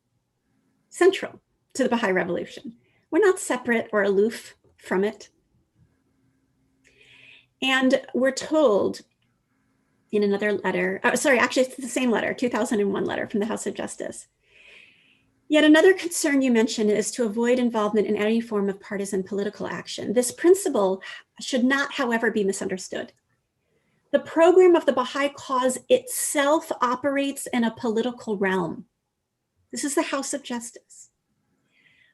Central to the Baha'i revelation. We're not separate or aloof from it. And we're told in another letter, actually it's the same letter, 2001 letter from the House of Justice. Yet another concern you mentioned is to avoid involvement in any form of partisan political action. This principle should not, however, be misunderstood. The program of the Baha'i cause itself operates in a political realm. This is the House of Justice.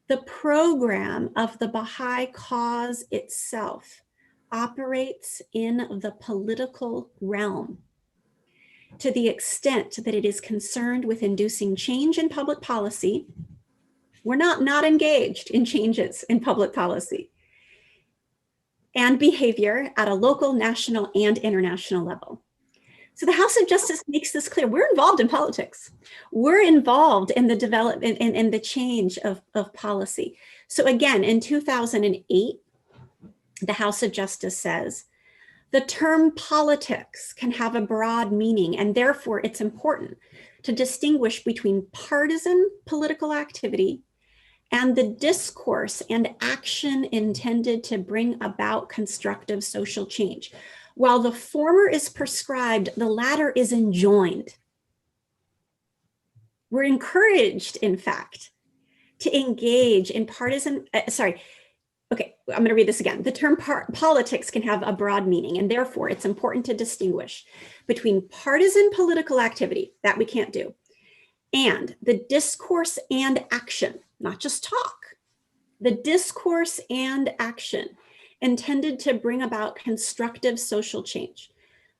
The program of the Baha'i cause itself operates in the political realm to the extent that it is concerned with inducing change in public policy. We're not engaged in changes in public policy and behavior at a local, national, and international level. So the House of Justice makes this clear. We're involved in politics. We're involved in the development and the change of policy. So again, in 2008, the House of Justice says, the term politics can have a broad meaning, and therefore it's important to distinguish between partisan political activity and the discourse and action intended to bring about constructive social change. While the former is prescribed, the latter is enjoined. We're encouraged, in fact, to engage in partisan, okay, I'm going to read this again. The term politics can have a broad meaning, and therefore it's important to distinguish between partisan political activity, that we can't do, and the discourse and action, not just talk, the discourse and action intended to bring about constructive social change.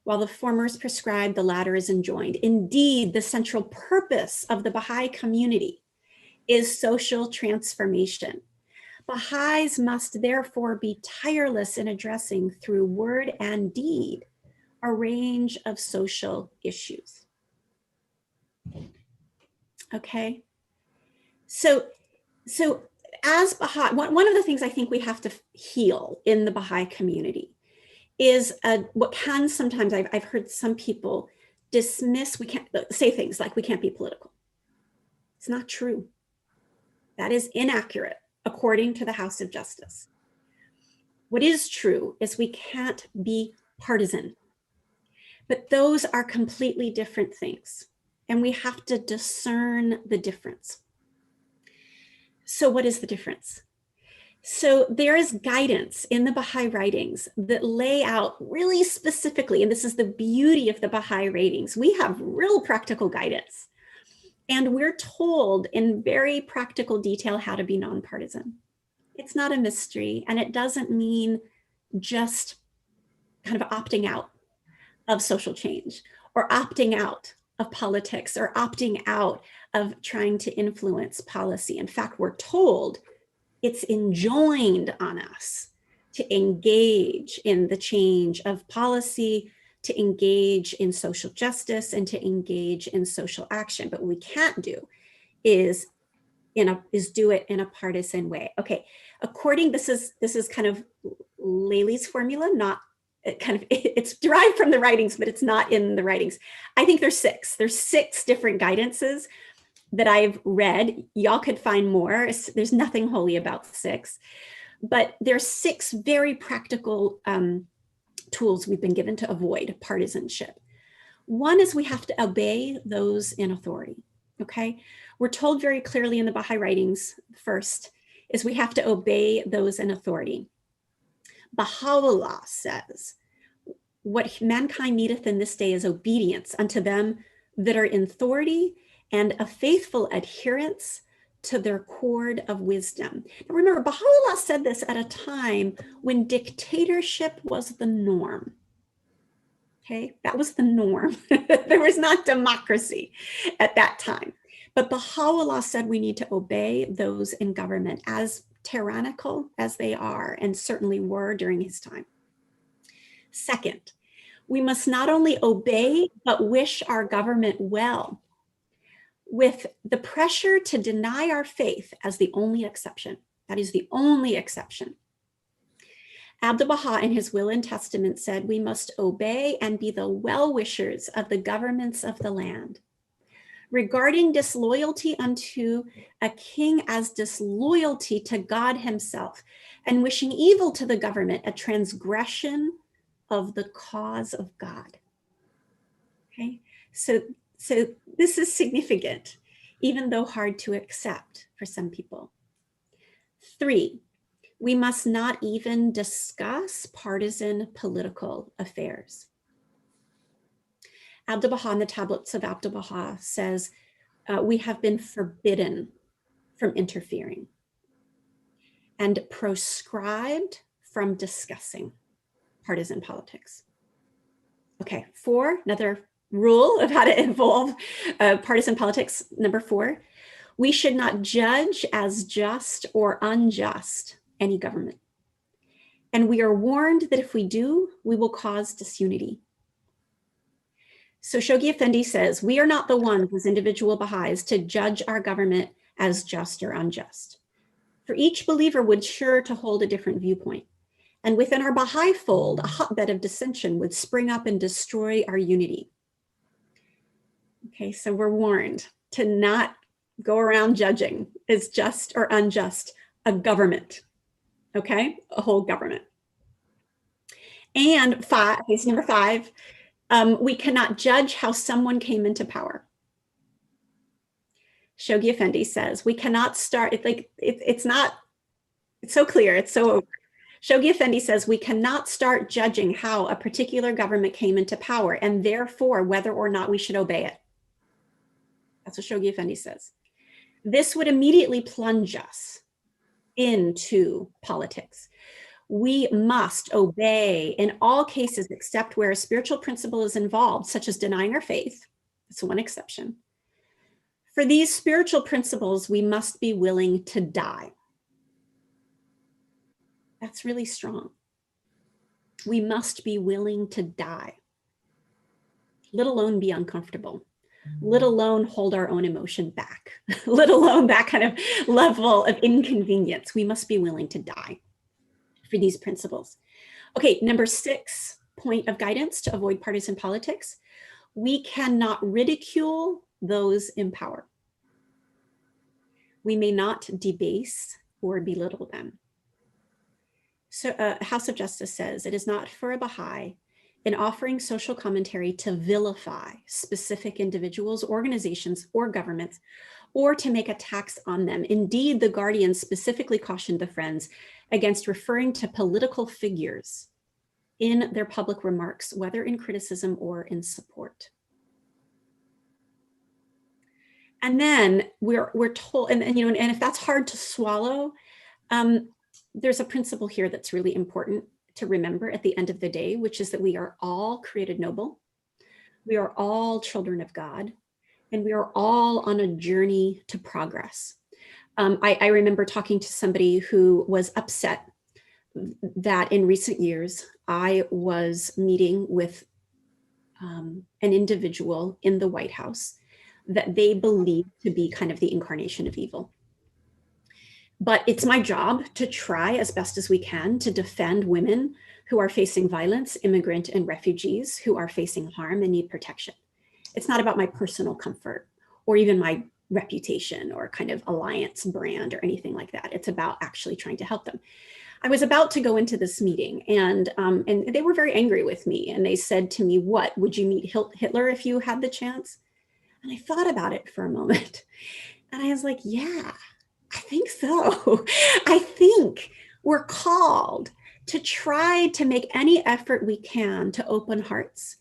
While the former is prescribed, the latter is enjoined. Indeed, the central purpose of the Baha'i community is social transformation. Baha'is must therefore be tireless in addressing through word and deed a range of social issues. Okay, so as Baha'i, one of the things I think we have to heal in the Baha'i community is what can sometimes, I've heard some people dismiss, we can't say things like we can't be political. It's not true. That is inaccurate according to the House of Justice. What is true is we can't be partisan, but those are completely different things, and we have to discern the difference. So what is the difference? So there is guidance in the Baha'i writings that lay out really specifically, and this is the beauty of the Baha'i writings, we have real practical guidance. And we're told in very practical detail how to be nonpartisan. It's not a mystery, and it doesn't mean just kind of opting out of social change or opting out of politics or opting out of trying to influence policy. In fact, we're told it's enjoined on us to engage in the change of policy, to engage in social justice, and to engage in social action. But what we can't do is do it in a partisan way. Okay, this is kind of Layli's formula, not it's derived from the writings, but it's not in the writings. I think there's six different guidances that I've read. Y'all could find more. There's nothing holy about six, but there's six very practical tools we've been given to avoid partisanship. One is we have to obey those in authority, okay? We're told very clearly in the Baha'i writings, first, is we have to obey those in authority. Baha'u'llah says, what mankind needeth in this day is obedience unto them that are in authority and a faithful adherence to their cord of wisdom. Now remember, Baha'u'llah said this at a time when dictatorship was the norm. Okay, that was the norm. There was not democracy at that time. But Baha'u'llah said we need to obey those in government, as tyrannical as they are, and certainly were during his time. Second, we must not only obey, but wish our government well, with the pressure to deny our faith as the only exception. That is the only exception. Abdu'l-Baha in his will and testament said, we must obey and be the well-wishers of the governments of the land. Regarding disloyalty unto a king as disloyalty to God himself, and wishing evil to the government, a transgression of the cause of God. Okay, so this is significant, even though hard to accept for some people. 3, we must not even discuss partisan political affairs. Abdu'l-Baha in the tablets of Abdu'l-Baha says, we have been forbidden from interfering and proscribed from discussing partisan politics. Okay, 4, another rule of how to involve partisan politics. Number 4, we should not judge as just or unjust any government. And we are warned that if we do, we will cause disunity. So Shoghi Effendi says, we are not the ones as individual Baha'is to judge our government as just or unjust. For each believer would sure to hold a different viewpoint. And within our Baha'i fold, a hotbed of dissension would spring up and destroy our unity. Okay, so we're warned to not go around judging as just or unjust a government, okay, a whole government. And case number 5, we cannot judge how someone came into power. Shoghi Effendi says, we cannot start, it's so clear, it's so over. Shoghi Effendi says, we cannot start judging how a particular government came into power and therefore whether or not we should obey it. That's what Shoghi Effendi says. This would immediately plunge us into politics. We must obey in all cases except where a spiritual principle is involved, such as denying our faith. That's one exception. For these spiritual principles, we must be willing to die. That's really strong. We must be willing to die, let alone be uncomfortable, let alone hold our own emotion back, let alone that kind of level of inconvenience. We must be willing to die for these principles. Okay, number 6 point of guidance to avoid partisan politics. We cannot ridicule those in power. We may not debase or belittle them. So House of Justice says, it is not for a Baha'i in offering social commentary to vilify specific individuals, organizations, or governments, or to make attacks on them. Indeed, the Guardian specifically cautioned the Friends against referring to political figures in their public remarks, whether in criticism or in support. And then we're told, and if that's hard to swallow, there's a principle here that's really important to remember at the end of the day, which is that we are all created noble. We are all children of God, and we are all on a journey to progress. I remember talking to somebody who was upset that in recent years, I was meeting with an individual in the White House that they believe to be kind of the incarnation of evil. But it's my job to try as best as we can to defend women who are facing violence, immigrant and refugees who are facing harm and need protection. It's not about my personal comfort or even my reputation or kind of alliance brand or anything like that. It's about actually trying to help them. I was about to go into this meeting and they were very angry with me. And they said to me, what, would you meet Hitler if you had the chance? And I thought about it for a moment and I was like, yeah, I think so. I think we're called to try to make any effort we can to open hearts,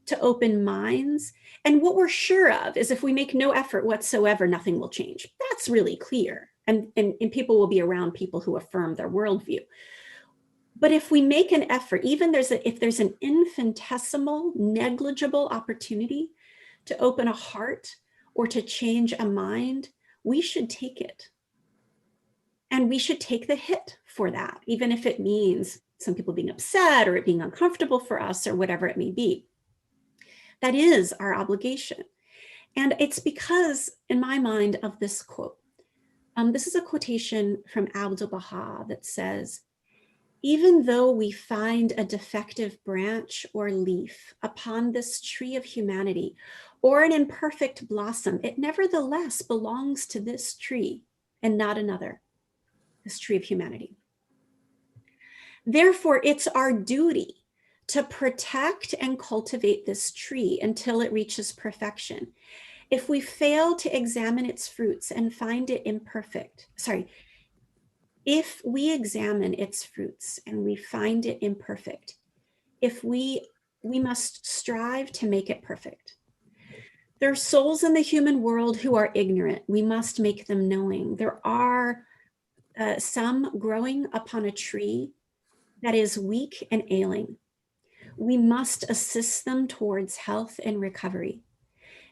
to open minds. And what we're sure of is if we make no effort whatsoever, nothing will change. That's really clear. And people will be around people who affirm their worldview. But if we make an effort, even if there's an infinitesimal, negligible opportunity to open a heart or to change a mind, we should take it. And we should take the hit for that, even if it means some people being upset or it being uncomfortable for us or whatever it may be. That is our obligation. And it's because, in my mind, of this quote. This is a quotation from Abdu'l-Baha that says, even though we find a defective branch or leaf upon this tree of humanity or an imperfect blossom, it nevertheless belongs to this tree and not another. This tree of humanity. Therefore, it's our duty to protect and cultivate this tree until it reaches perfection. If we fail to examine its fruits and find it imperfect, if we examine its fruits and we find it imperfect, we must strive to make it perfect. There are souls in the human world who are ignorant. We must make them knowing. There are some growing upon a tree that is weak and ailing. We must assist them towards health and recovery.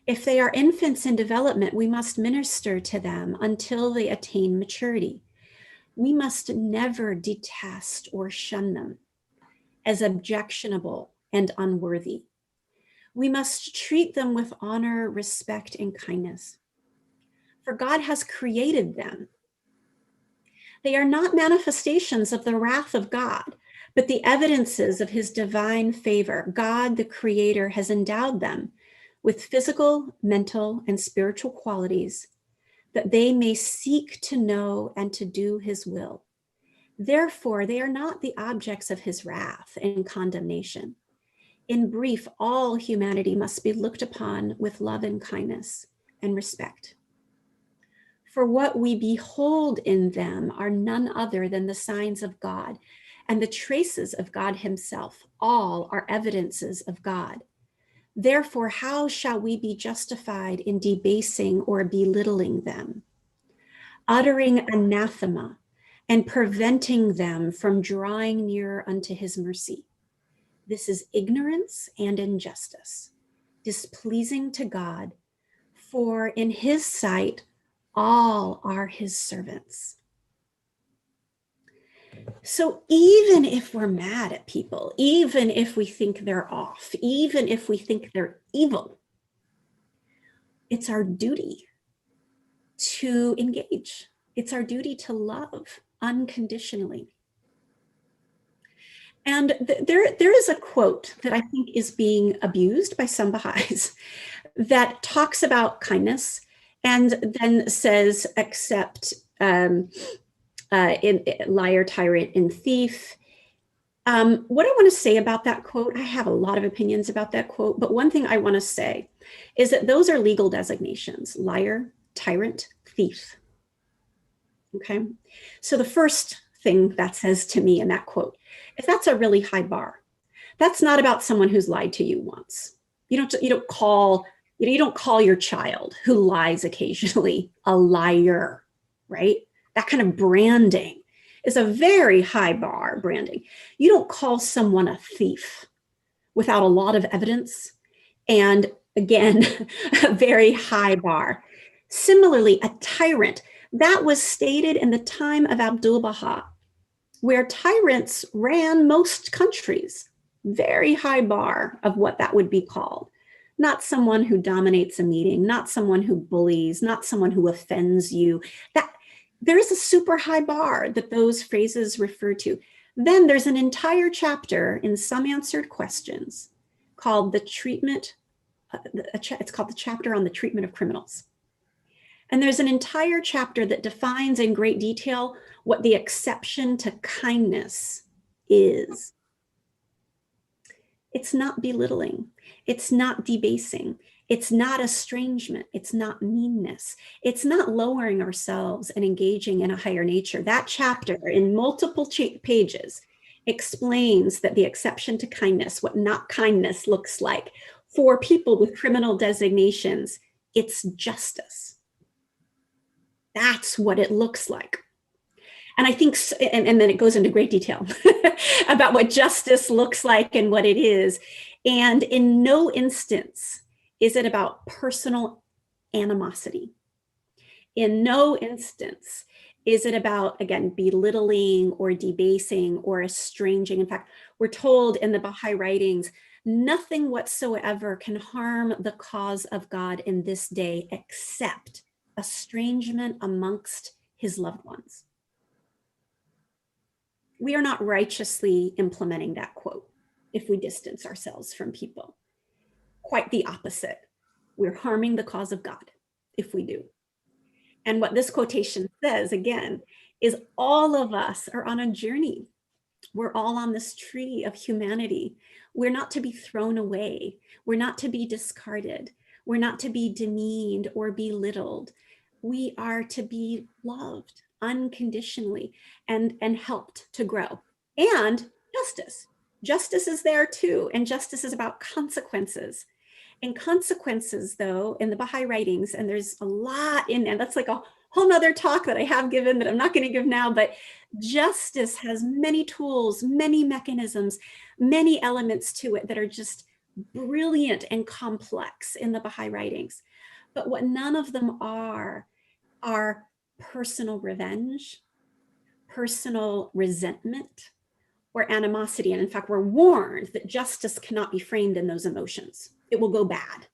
If they are infants in development, we must minister to them until they attain maturity. We must never detest or shun them as objectionable and unworthy. We must treat them with honor, respect, and kindness. For God has created them. They are not manifestations of the wrath of God, but the evidences of his divine favor. God, the creator, has endowed them with physical, mental, and spiritual qualities that they may seek to know and to do his will. Therefore, they are not the objects of his wrath and condemnation. In brief, all humanity must be looked upon with love and kindness and respect. For what we behold in them are none other than the signs of God and the traces of God himself. All are evidences of God. Therefore, how shall we be justified in debasing or belittling them, uttering anathema and preventing them from drawing near unto his mercy? This is ignorance and injustice, displeasing to God, for in his sight, all are his servants. So even if we're mad at people, even if we think they're off, even if we think they're evil, it's our duty to engage. It's our duty to love unconditionally. And there is a quote that I think is being abused by some Baha'is that talks about kindness and then says, except in liar, tyrant, and thief. What I want to say about that quote, I have a lot of opinions about that quote, but one thing I want to say is that those are legal designations: liar, tyrant, thief. Okay, so the first thing that says to me in that quote is that's a really high bar. That's not about someone who's lied to you once. You don't call your child who lies occasionally a liar, right? That kind of branding is a very high bar branding. You don't call someone a thief without a lot of evidence. And again, a very high bar. Similarly, a tyrant, that was stated in the time of Abdu'l-Baha, where tyrants ran most countries. Very high bar of what that would be called. Not someone who dominates a meeting, not someone who bullies, not someone who offends you. There is a super high bar that those phrases refer to. Then there's an entire chapter in Some Answered Questions called the treatment, it's called the chapter on the treatment of criminals. And there's an entire chapter that defines in great detail what the exception to kindness is. It's not belittling. It's not debasing. It's not estrangement. It's not meanness. It's not lowering ourselves and engaging in a higher nature. That chapter in multiple pages explains that the exception to kindness, what not kindness looks like for people with criminal designations, it's justice. That's what it looks like. And I think, and then it goes into great detail about what justice looks like and what it is. And in no instance is it about personal animosity. In no instance is it about, again, belittling or debasing or estranging. In fact, we're told in the Baha'i writings, nothing whatsoever can harm the cause of God in this day except estrangement amongst his loved ones. We are not righteously implementing that quote if we distance ourselves from people. Quite the opposite. We're harming the cause of God if we do. And what this quotation says, again, is all of us are on a journey. We're all on this tree of humanity. We're not to be thrown away. We're not to be discarded. We're not to be demeaned or belittled. We are to be loved unconditionally and helped to grow. And justice. Justice is there too. And justice is about consequences. And consequences, though, in the Baha'i writings, and there's a lot in there, that's like a whole nother talk that I have given that I'm not going to give now, but justice has many tools, many mechanisms, many elements to it that are just brilliant and complex in the Baha'i writings. But what none of them are personal revenge, personal resentment, or animosity. And in fact, we're warned that justice cannot be framed in those emotions. It will go bad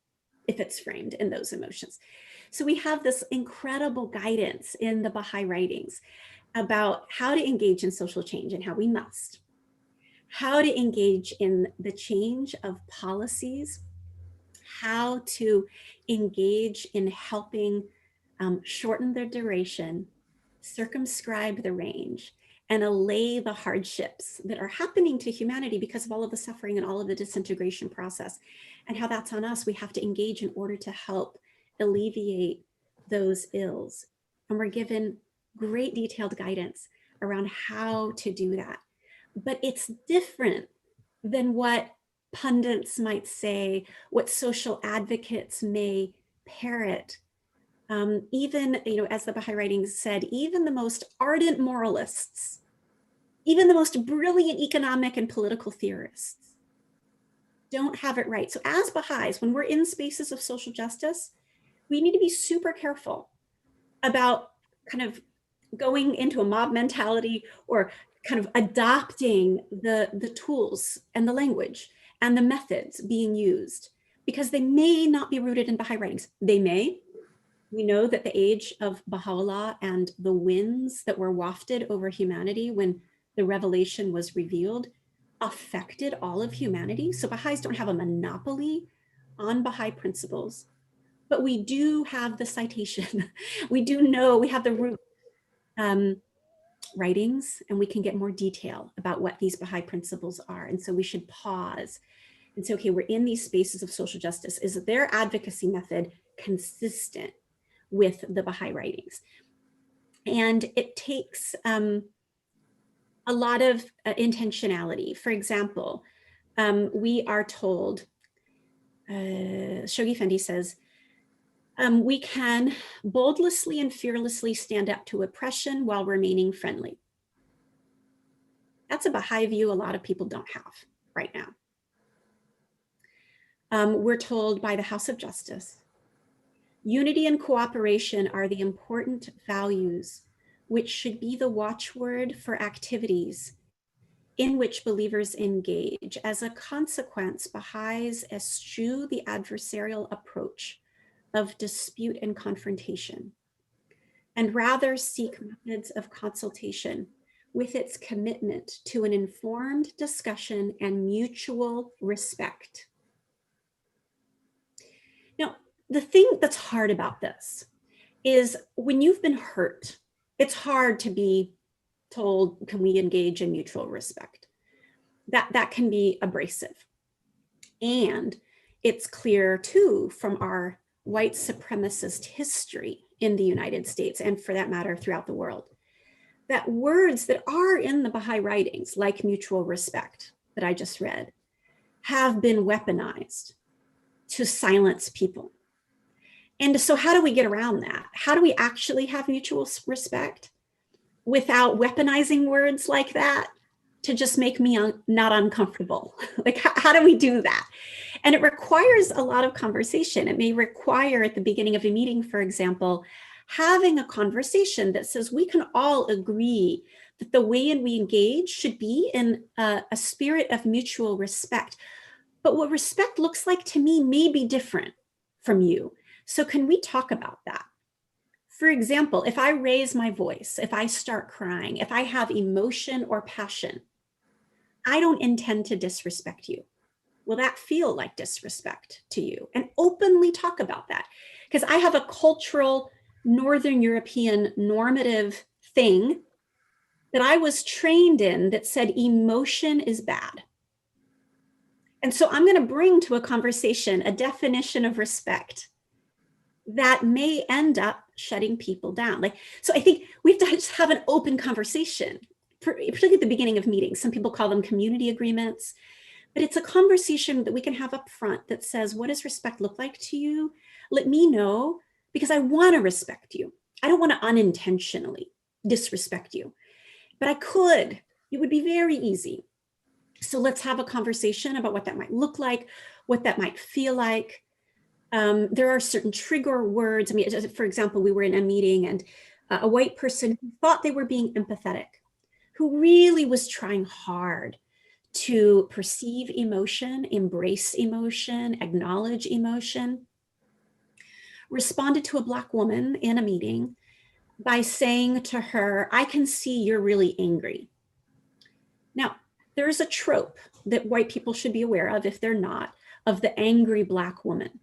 if it's framed in those emotions. So we have this incredible guidance in the Baha'i writings about how to engage in social change and how we must, how to engage in the change of policies, how to engage in helping shorten the duration, circumscribe the range, and allay the hardships that are happening to humanity because of all of the suffering and all of the disintegration process, and how that's on us. We have to engage in order to help alleviate those ills. And we're given great detailed guidance around how to do that. But it's different than what pundits might say, what social advocates may parrot. Even, as the Baha'i writings said, even the most ardent moralists, even the most brilliant economic and political theorists don't have it right. So as Baha'is, when we're in spaces of social justice, we need to be super careful about kind of going into a mob mentality or kind of adopting the tools and the language and the methods being used, because they may not be rooted in Baha'i writings. They may. We know that the age of Baha'u'llah and the winds that were wafted over humanity when the revelation was revealed affected all of humanity. So Baha'is don't have a monopoly on Baha'i principles, but we do have the citation. We do know, we have the root writings, and we can get more detail about what these Baha'i principles are. And so we should pause and say, okay, we're in these spaces of social justice. Is their advocacy method consistent with the Baha'i writings? And it takes a lot of intentionality. For example, we are told, Shoghi Effendi says, we can boldlessly and fearlessly stand up to oppression while remaining friendly. That's a Baha'i view a lot of people don't have right now. We're told by the House of Justice, unity and cooperation are the important values which should be the watchword for activities in which believers engage. As a consequence, Baha'is eschew the adversarial approach of dispute and confrontation, and rather seek methods of consultation with its commitment to an informed discussion and mutual respect. Now, the thing that's hard about this is when you've been hurt, it's hard to be told, can we engage in mutual respect? That can be abrasive. And it's clear too from our white supremacist history in the United States, and for that matter, throughout the world, that words that are in the Baha'i writings, like mutual respect that I just read, have been weaponized to silence people. And so how do we get around that? How do we actually have mutual respect without weaponizing words like that to just make me not uncomfortable? Like, how do we do that? And it requires a lot of conversation. It may require at the beginning of a meeting, for example, having a conversation that says we can all agree that the way in we engage should be in a spirit of mutual respect. But what respect looks like to me may be different from you. So can we talk about that? For example, if I raise my voice, if I start crying, if I have emotion or passion, I don't intend to disrespect you. Will that feel like disrespect to you? And openly talk about that. Because I have a cultural Northern European normative thing that I was trained in that said emotion is bad. And so I'm going to bring to a conversation a definition of respect that may end up shutting people down. So I think we have to just have an open conversation, particularly at the beginning of meetings. Some people call them community agreements, but it's a conversation that we can have up front that says, what does respect look like to you? Let me know, because I want to respect you. I don't want to unintentionally disrespect you, but I could. It would be very easy. So let's have a conversation about what that might look like, what that might feel like. There are certain trigger words. I mean, for example, we were in a meeting and a white person who thought they were being empathetic who really was trying hard to perceive emotion, embrace emotion, acknowledge emotion, responded to a Black woman in a meeting by saying to her, "I can see you're really angry." Now, there's a trope that white people should be aware of, if they're not, of the angry Black woman.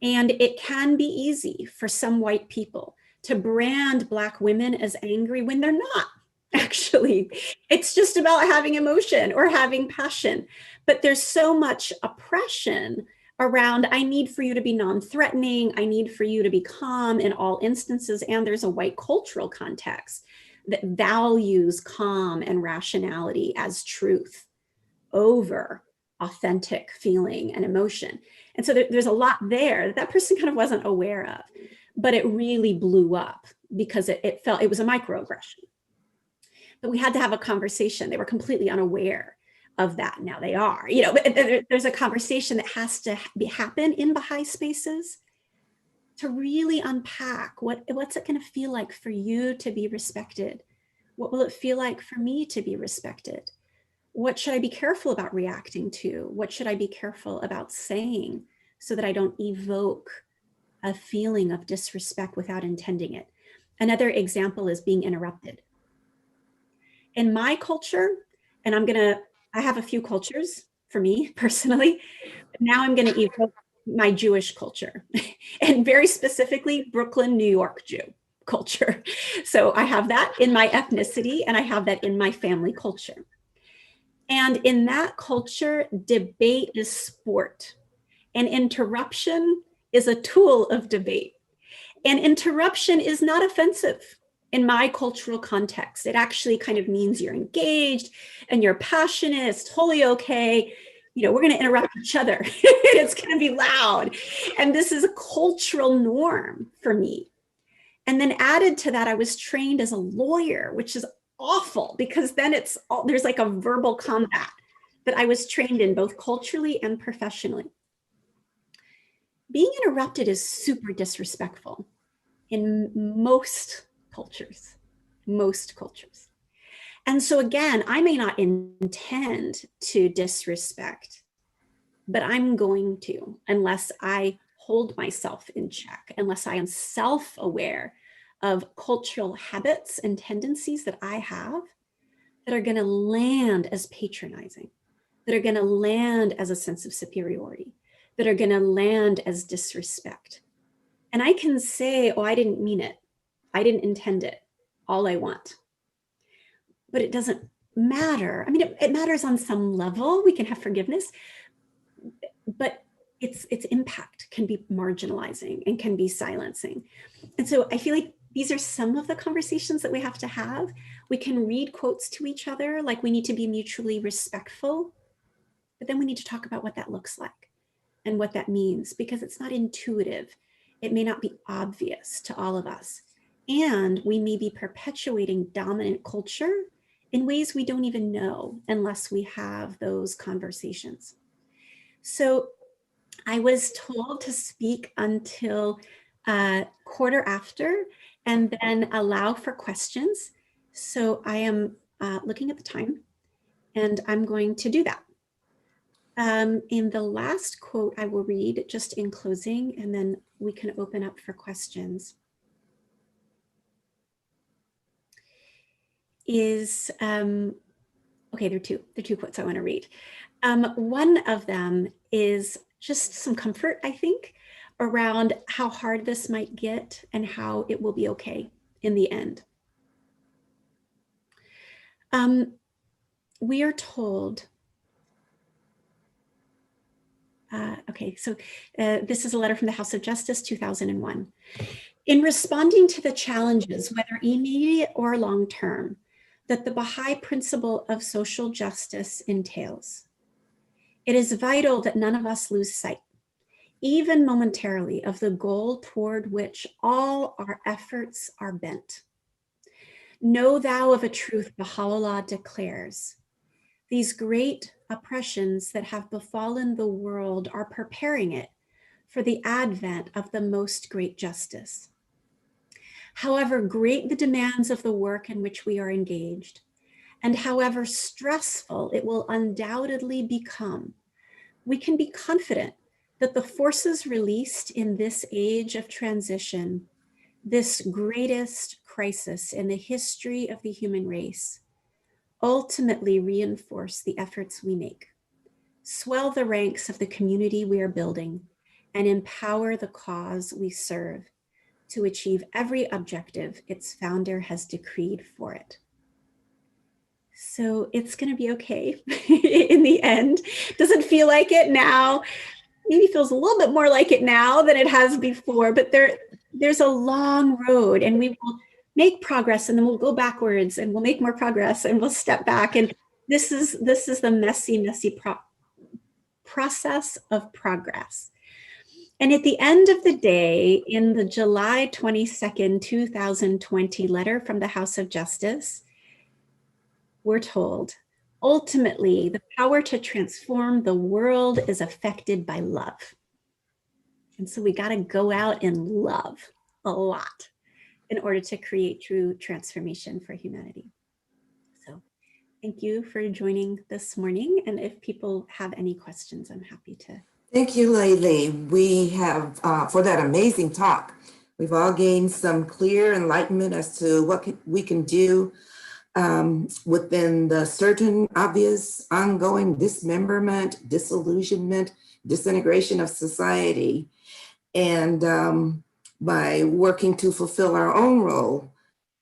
And it can be easy for some white people to brand Black women as angry when they're not. Actually, it's just about having emotion or having passion. But there's so much oppression around, I need for you to be non-threatening, I need for you to be calm in all instances. And there's a white cultural context that values calm and rationality as truth over authentic feeling and emotion. And so there's a lot there that person kind of wasn't aware of, but it really blew up because it was a microaggression. But we had to have a conversation. They were completely unaware of that. Now they are, but there's a conversation that has to happen in Baha'i spaces to really unpack what's it going to feel like for you to be respected? What will it feel like for me to be respected? What should I be careful about reacting to? What should I be careful about saying so that I don't evoke a feeling of disrespect without intending it? Another example is being interrupted. In my culture, and I have a few cultures for me personally, but now I'm going to evoke my Jewish culture and very specifically Brooklyn, New York Jew culture. So I have that in my ethnicity and I have that in my family culture. And in that culture, debate is sport and interruption is a tool of debate. And interruption is not offensive in my cultural context. It actually kind of means you're engaged and you're passionate. It's totally okay. We're going to interrupt each other. It's going to be loud. And this is a cultural norm for me. And then added to that, I was trained as a lawyer, which is awful because then there's like a verbal combat that I was trained in both culturally and professionally. Being interrupted is super disrespectful in most cultures. And so again, I may not intend to disrespect, but I'm going to, unless I hold myself in check, unless I am self-aware of cultural habits and tendencies that I have that are going to land as patronizing, that are going to land as a sense of superiority, that are going to land as disrespect. And I can say, oh, I didn't mean it. I didn't intend it. All I want. But it doesn't matter. I mean, it matters on some level. We can have forgiveness, but its impact can be marginalizing and can be silencing. And so I feel like these are some of the conversations that we have to have. We can read quotes to each other, like we need to be mutually respectful, but then we need to talk about what that looks like and what that means, because it's not intuitive. It may not be obvious to all of us. And we may be perpetuating dominant culture in ways we don't even know unless we have those conversations. So I was told to speak until quarter after and then allow for questions. So I am looking at the time and I'm going to do that. In the last quote I will read just in closing, and then we can open up for questions, is, okay, there are two quotes I want to read. One of them is just some comfort, I think, around how hard this might get and how it will be okay in the end. We are told, okay, so this is a letter from the House of Justice, 2001. In responding to the challenges, whether immediate or long-term, that the Baha'i principle of social justice entails, it is vital that none of us lose sight, even momentarily, of the goal toward which all our efforts are bent. Know thou of a truth Baha'u'llah declares, these great oppressions that have befallen the world are preparing it for the advent of the most great justice. However great the demands of the work in which we are engaged, and however stressful it will undoubtedly become, we can be confident that the forces released in this age of transition, this greatest crisis in the history of the human race, ultimately reinforce the efforts we make, swell the ranks of the community we are building, and empower the cause we serve to achieve every objective its founder has decreed for it. So it's going to be okay in the end. Doesn't feel like it now. Maybe feels a little bit more like it now than it has before, but there's a long road, and we will make progress, and then we'll go backwards, and we'll make more progress, and we'll step back. And this is the messy process of progress. And at the end of the day, in the July 22nd, 2020 letter from the House of Justice, we're told, ultimately, the power to transform the world is affected by love. And so we got to go out and love a lot in order to create true transformation for humanity. So thank you for joining this morning. And if people have any questions, I'm happy to. Thank you, Laylee. We have, for that amazing talk, we've all gained some clear enlightenment as to what we can do within the certain obvious ongoing dismemberment, disillusionment, disintegration of society. And by working to fulfill our own role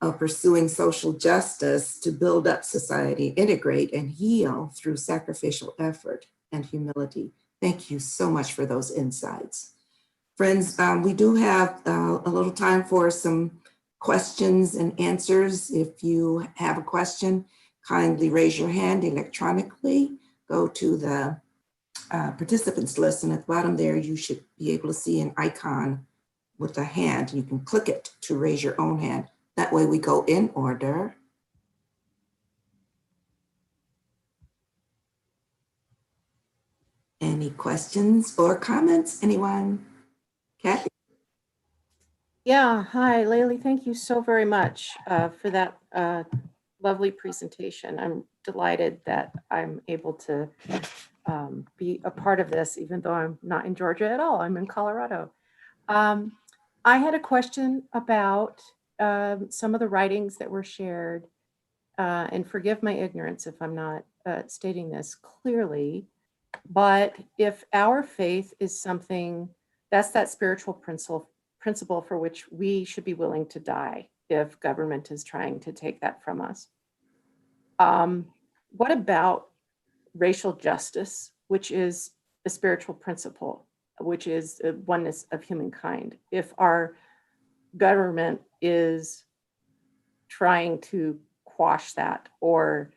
of pursuing social justice to build up society, integrate and heal through sacrificial effort and humility. Thank you so much for those insights. Friends, we do have a little time for some questions and answers. If you have a question, kindly raise your hand electronically. Go to the participants list, and at the bottom there, you should be able to see an icon with a hand. You can click it to raise your own hand. That way we go in order. Any questions or comments, anyone? Kathy? Yeah, hi, Laylee. Thank you so very much for that lovely presentation. I'm delighted that I'm able to be a part of this, even though I'm not in Georgia at all. I'm in Colorado. I had a question about some of the writings that were shared, and forgive my ignorance if I'm not stating this clearly, but if our faith is something, that's that spiritual principle for which we should be willing to die if government is trying to take that from us. What about racial justice, which is a spiritual principle, which is a oneness of humankind? If our government is trying to quash that or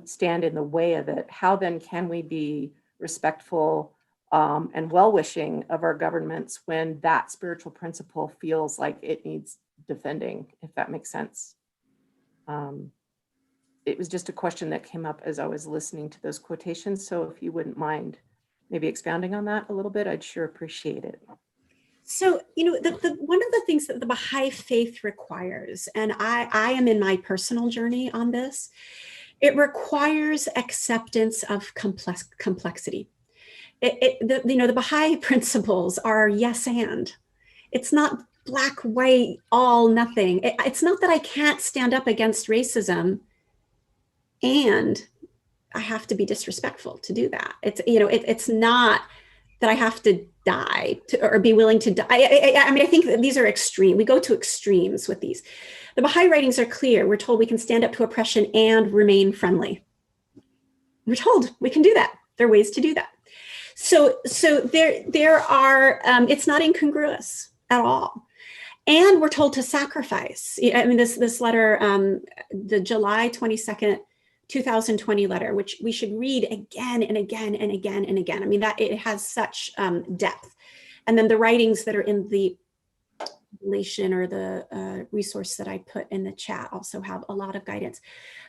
stand in the way of it, how then can we be respectful and well-wishing of our governments when that spiritual principle feels like it needs defending, if that makes sense? It was just a question that came up as I was listening to those quotations. So if you wouldn't mind maybe expounding on that a little bit, I'd sure appreciate it. So, you know, one of the things that the Baha'i faith requires, and I am in my personal journey on this, it requires acceptance of complexity. The Baha'i principles are yes and. It's not black, white, all, nothing. It's not that I can't stand up against racism and I have to be disrespectful to do that. It's not that I have to die or be willing to die. I mean, I think that these are extreme. We go to extremes with these. The Baha'i writings are clear. We're told we can stand up to oppression and remain friendly. We're told we can do that. There are ways to do that. So there are, it's not incongruous at all. And we're told to sacrifice. I mean, this letter, the July 22nd, 2020 letter, which we should read again and again and again and again. I mean, that it has such depth. And then the writings that are in the relation or the resource that I put in the chat also have a lot of guidance.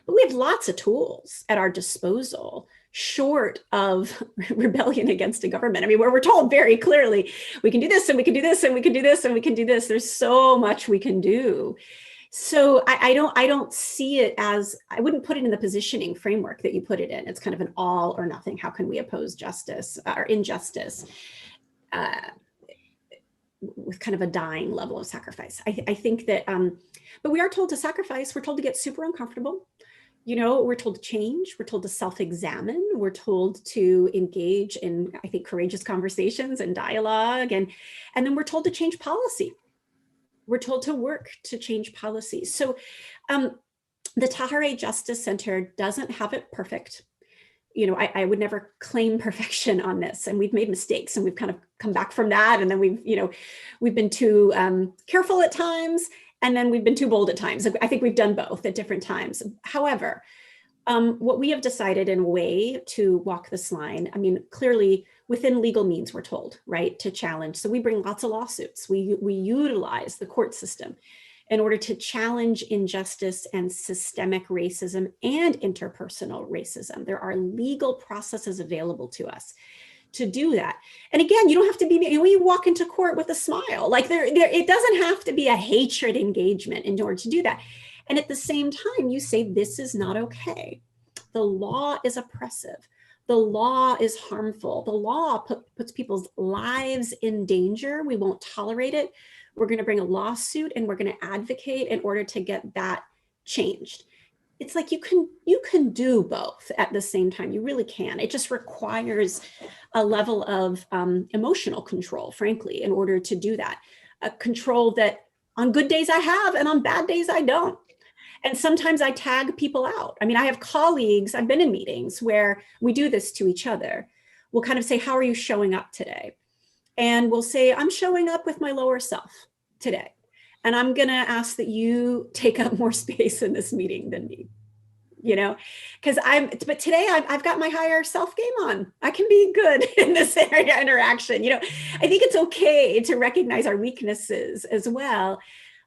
But we have lots of tools at our disposal, short of rebellion against a government. I mean, where we're told very clearly, we can do this and we can do this and we can do this and we can do this. There's so much we can do. So I don't see it as, I wouldn't put it in the positioning framework that you put it in. It's kind of an all or nothing. How can we oppose justice or injustice with kind of a dying level of sacrifice? I think that, but we are told to sacrifice. We're told to get super uncomfortable. You know, we're told to change. We're told to self-examine. We're told to engage in, I think, courageous conversations and dialogue. And then we're told to change policy. We're told to work to change policies. So the Tahirih Justice Center doesn't have it perfect. You know, I would never claim perfection on this, and we've made mistakes and we've kind of come back from that. And then we've been too careful at times, and then we've been too bold at times. I think we've done both at different times. However, what we have decided in a way to walk this line, I mean, clearly within legal means, we're told, right, to challenge. So we bring lots of lawsuits. We utilize the court system in order to challenge injustice and systemic racism and interpersonal racism. There are legal processes available to us to do that. And again, you don't have to be, you walk into court with a smile. Like it doesn't have to be a hatred engagement in order to do that. And at the same time, you say, this is not okay. The law is oppressive. The law is harmful. The law puts people's lives in danger. We won't tolerate it. We're going to bring a lawsuit and we're going to advocate in order to get that changed. It's like you can do both at the same time. You really can. It just requires a level of emotional control, frankly, in order to do that. A control that on good days I have and on bad days I don't. And sometimes I tag people out. I mean, I have colleagues, I've been in meetings where we do this to each other. We'll kind of say, how are you showing up today? And we'll say, I'm showing up with my lower self today. And I'm gonna ask that you take up more space in this meeting than me, you know, but today I've got my higher self game on. I can be good in this area interaction. You know, I think it's okay to recognize our weaknesses as well.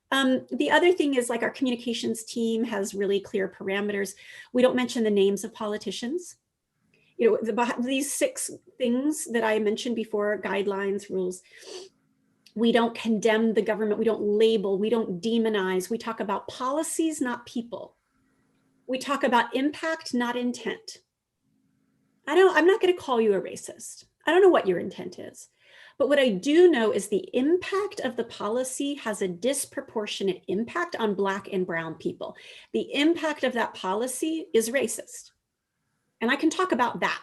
The other thing is, like, our communications team has really clear parameters. We don't mention the names of politicians. You know, these 6 things that I mentioned before, guidelines, rules. We don't condemn the government. We don't label. We don't demonize. We talk about policies, not people. We talk about impact, not intent. I'm not going to call you a racist. I don't know what your intent is. But what I do know is the impact of the policy has a disproportionate impact on Black and brown people. The impact of that policy is racist. And I can talk about that.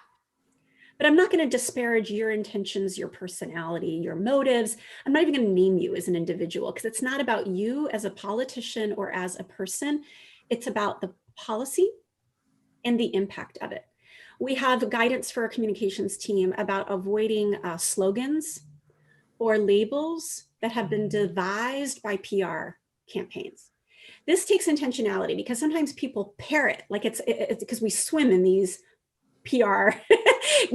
But I'm not going to disparage your intentions, your personality, your motives. I'm not even going to name you as an individual, because it's not about you as a politician or as a person. It's about the policy and the impact of it. We have guidance for our communications team about avoiding slogans or labels that have been devised by PR campaigns. This takes intentionality, because sometimes people parrot, like it's because we swim in these PR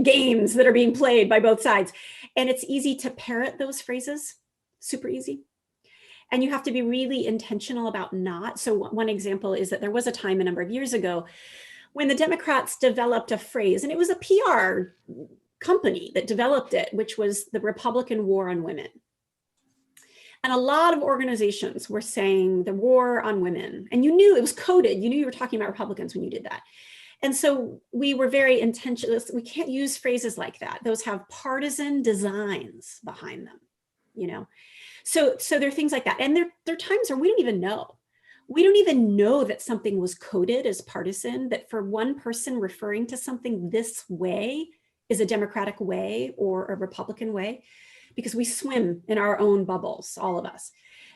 games that are being played by both sides. And it's easy to parrot those phrases, super easy. And you have to be really intentional about not. So one example is that there was a time a number of years ago when the Democrats developed a phrase, and it was a PR company that developed it, which was the Republican war on women. And a lot of organizations were saying the war on women, and you knew it was coded. You knew you were talking about Republicans when you did that. And so we were very intentional. We can't use phrases like that. Those have partisan designs behind them, you know? So there are things like that. And there are times where we don't even know. We don't even know that something was coded as partisan, that for one person referring to something this way is a Democratic way or a Republican way, because we swim in our own bubbles, all of us.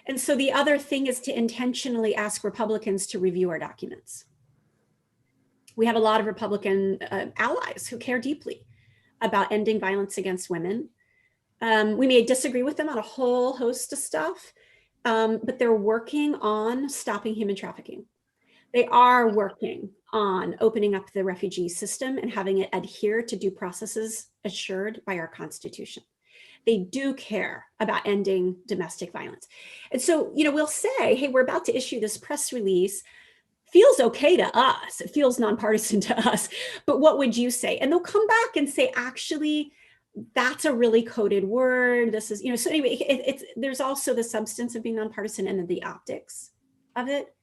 And so the other thing is to intentionally ask Republicans to review our documents. We have a lot of Republican allies who care deeply about ending violence against women. We may disagree with them on a whole host of stuff, but they're working on stopping human trafficking. They are working on opening up the refugee system and having it adhere to due processes assured by our Constitution. They do care about ending domestic violence. And so, you know, we'll say, hey, we're about to issue this press release. Feels okay to us. It feels nonpartisan to us. But what would you say? And they'll come back and say, actually, that's a really coded word. This is, you know, so anyway, there's also the substance of being nonpartisan and then the optics. of it.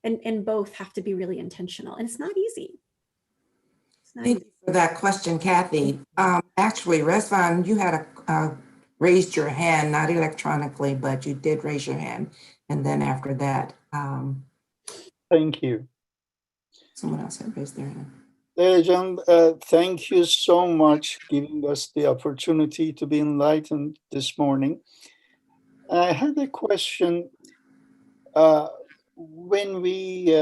And both have to be really intentional. And it's not easy. It's not Thank easy. you for that question, Kathy. Actually, Resvan, you had raised your hand, not electronically, but you did raise your hand. And then after that, Thank you. someone else had raised their hand. John, thank you so much giving us the opportunity to be enlightened this morning. I had a question. When we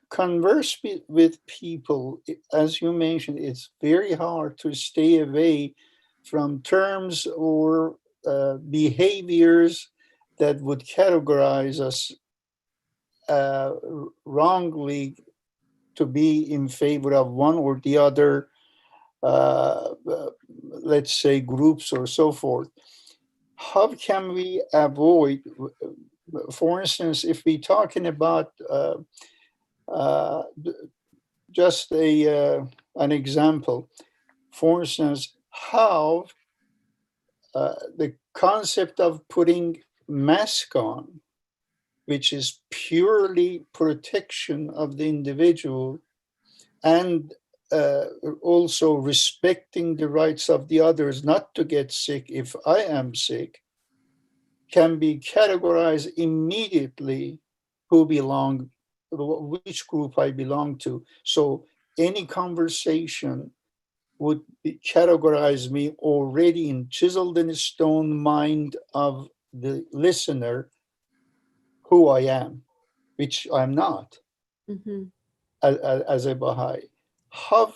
converse with people, as you mentioned, it's very hard to stay away from terms or behaviors that would categorize us wrongly to be in favor of one or the other, let's say, groups or so forth. How can we avoid, for instance, if we're talking about just an example, for instance, how the concept of putting mask on, which is purely protection of the individual, and also respecting the rights of the others not to get sick if I am sick, can be categorized immediately which group I belong to. So any conversation would categorize me already in chiseled in stone mind of the listener who I am, which I'm not. Mm-hmm. As a Baha'i. How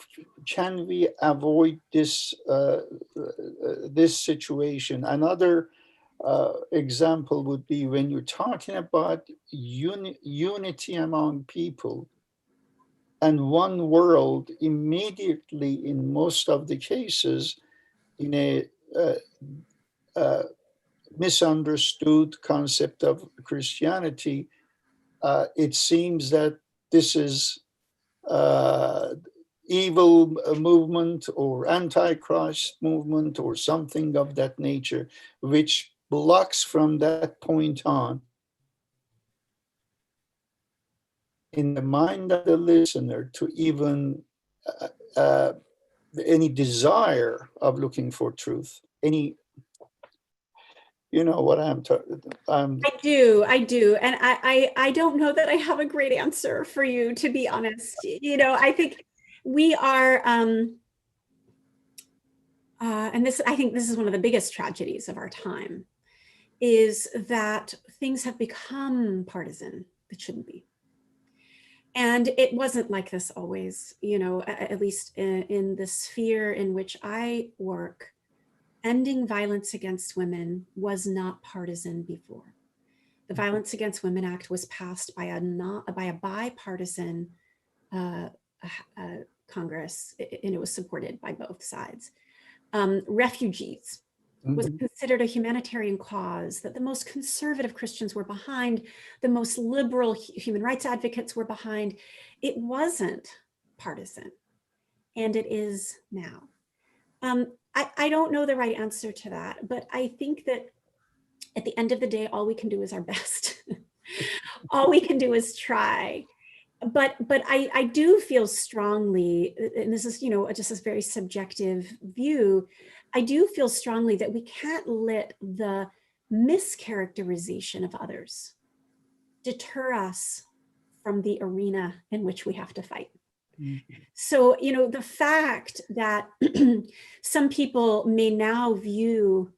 can we avoid this this situation? Another example would be when you're talking about unity among people and one world, immediately in most of the cases, in a misunderstood concept of Christianity, it seems that this is evil movement or antichrist movement or something of that nature, which blocks from that point on in the mind of the listener to even any desire of looking for truth, any, you know what I'm talking. I do. And I don't know that I have a great answer for you, to be honest. You know, I think we are, and this, I think this is one of the biggest tragedies of our time, is that things have become partisan that shouldn't be. And it wasn't like this always, you know, at least in the sphere in which I work. Ending violence against women was not partisan before. The Violence Against Women Act was passed by a bipartisan Congress, and it was supported by both sides. Refugees was considered a humanitarian cause that the most conservative Christians were behind, the most liberal human rights advocates were behind. It wasn't partisan, and it is now. I don't know the right answer to that, but I think that at the end of the day, all we can do is our best. All we can do is try. But I do feel strongly, and this is, you know, just a very subjective view, I do feel strongly that we can't let the mischaracterization of others deter us from the arena in which we have to fight. So, you know, the fact that some people may now view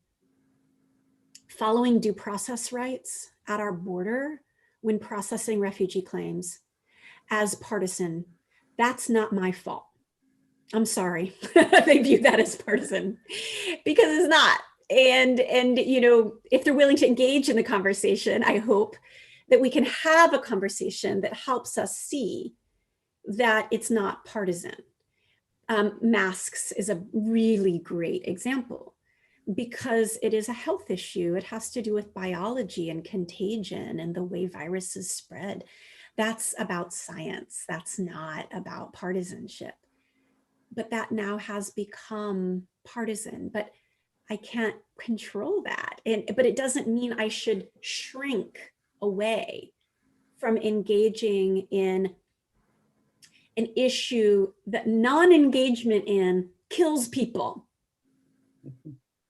following due process rights at our border when processing refugee claims as partisan, that's not my fault. I'm sorry. They view that as partisan because it's not. And you know, if they're willing to engage in the conversation, I hope that we can have a conversation that helps us see that it's not partisan. Masks is a really great example because it is a health issue. It has to do with biology and contagion and the way viruses spread. That's about science. That's not about partisanship. But that now has become partisan, but I can't control that. But it doesn't mean I should shrink away from engaging in an issue that non-engagement in kills people.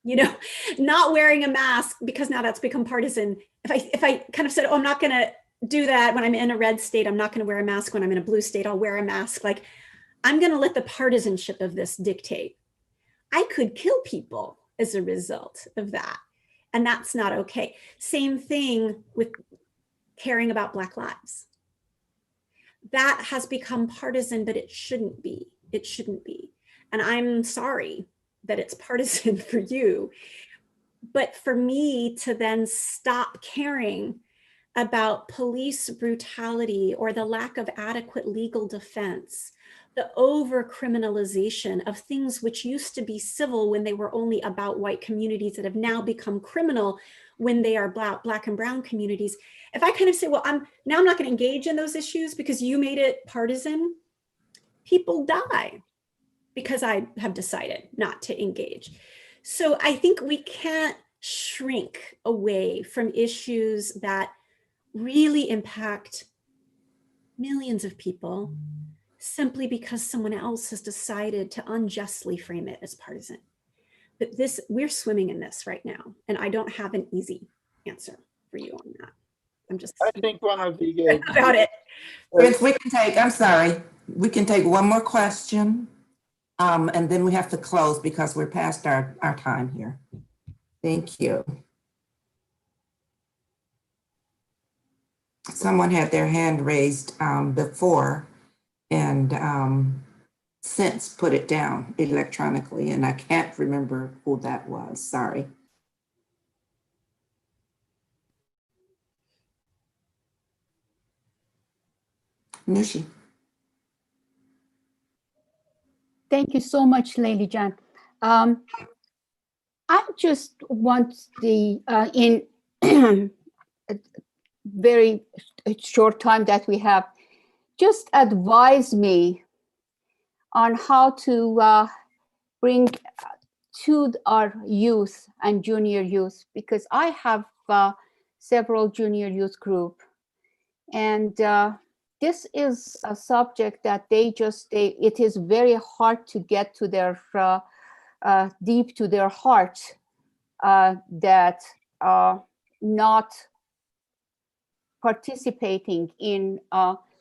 You know, not wearing a mask, because now that's become partisan. If I kind of said, oh, I'm not going to do that when I'm in a red state, I'm not going to wear a mask. When I'm in a blue state, I'll wear a mask. Like, I'm going to let the partisanship of this dictate. I could kill people as a result of that. And that's not okay. Same thing with caring about Black lives. That has become partisan, but it shouldn't be. It shouldn't be. And I'm sorry that it's partisan for you. But for me to then stop caring about police brutality or the lack of adequate legal defense, the over criminalization of things which used to be civil when they were only about white communities that have now become criminal when they are Black and brown communities. If I kind of say, well, I'm not going to engage in those issues because you made it partisan, people die because I have decided not to engage. So I think we can't shrink away from issues that really impact millions of people simply because someone else has decided to unjustly frame it as partisan. But we're swimming in this right now, and I don't have an easy answer for you on that. I'm just I think one of the about it. Prince, we can take, I'm sorry, we can take one more question, and then we have to close because we're past our time here. Thank you. Someone had their hand raised before and since put it down electronically, and I can't remember who that was, sorry. Nushi. Thank you so much, Lady Jan. I just want in a very short time that we have, just advise me on how to bring to our youth and junior youth, because I have several junior youth group, and this is a subject that it is very hard to get to their deep to their heart, that not participating in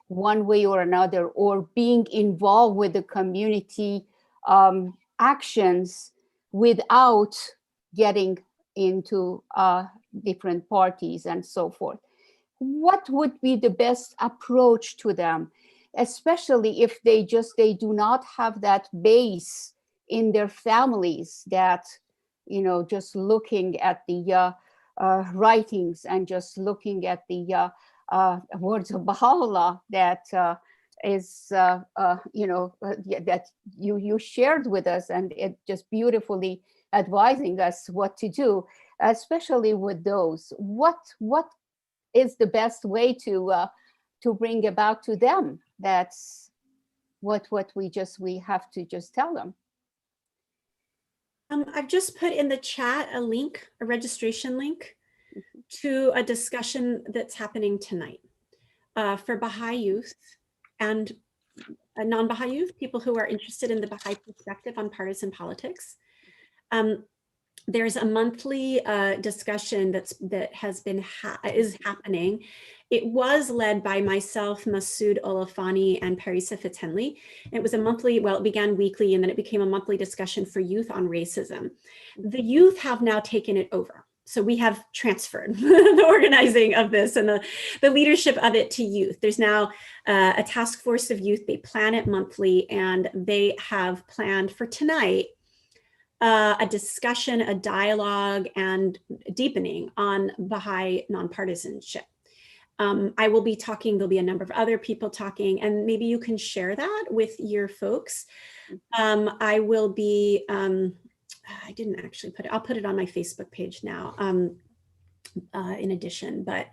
one way or another, or being involved with the community actions without getting into different parties and so forth. What would be the best approach to them, especially if they do not have that base in their families, that, you know, just looking at the writings and just looking at the words of Baha'u'llah that is, you know, that you shared with us, and it just beautifully advising us what to do, especially with those. What is the best way to bring about to them? That's what we have to just tell them. I've just put in the chat a link, a registration link to a discussion that's happening tonight for Baha'i youth and non-Baha'i youth, people who are interested in the Baha'i perspective on partisan politics. There's a monthly discussion is happening. It was led by myself, Masood Olafani, and Parisa Fitzhenley. It was a monthly, well, it began weekly, and then it became a monthly discussion for youth on racism. The youth have now taken it over. So we have transferred the organizing of this and the leadership of it to youth. There's now a task force of youth. They plan it monthly, and they have planned for tonight a discussion, a dialogue, and deepening on Baha'i nonpartisanship. I will be talking, there'll be a number of other people talking, and maybe you can share that with your folks. I will be, I didn't actually put it, I'll put it on my Facebook page now in addition, but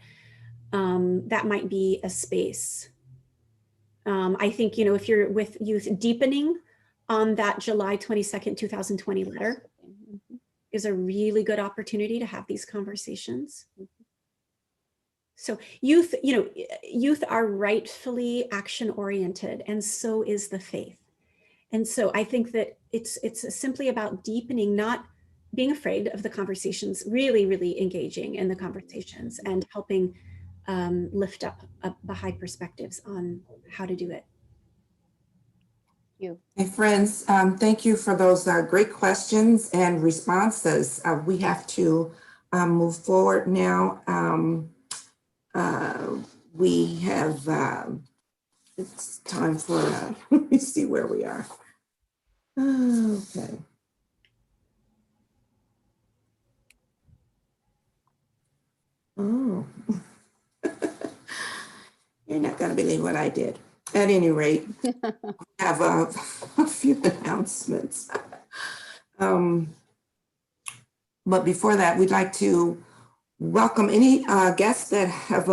that might be a space. I think, you know, if you're with youth, deepening on that July 22nd, 2020 letter is a really good opportunity to have these conversations. So youth, youth are rightfully action oriented, and so is the faith. And so I think that it's simply about deepening, not being afraid of the conversations, really engaging in the conversations and helping lift up Baha'i perspectives on how to do it. You. Hey, friends, thank you for those great questions and responses. We have to move forward now. We have, it's time for, let me see where we are. Okay. Oh, you're not going to believe what I did. At any rate, I have a few announcements. But before that, we'd like to welcome any guests that have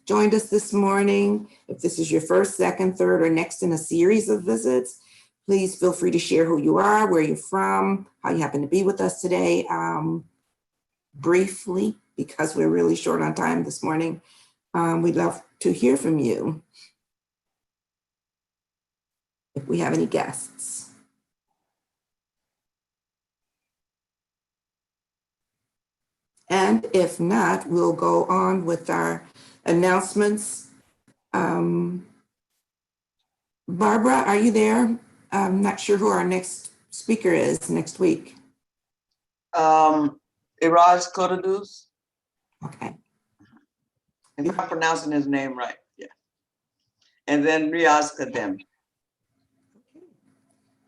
joined us this morning. If this is your first, second, third, or next in a series of visits, please feel free to share who you are, where you're from, how you happen to be with us today. Briefly, because we're really short on time this morning, we'd love to hear from you if we have any guests. And if not, we'll go on with our announcements. Barbara, are you there? I'm not sure who our next speaker is next week. Iraj Kodadus. Okay. If I'm pronouncing his name right, yeah. And then Riaz Kadem.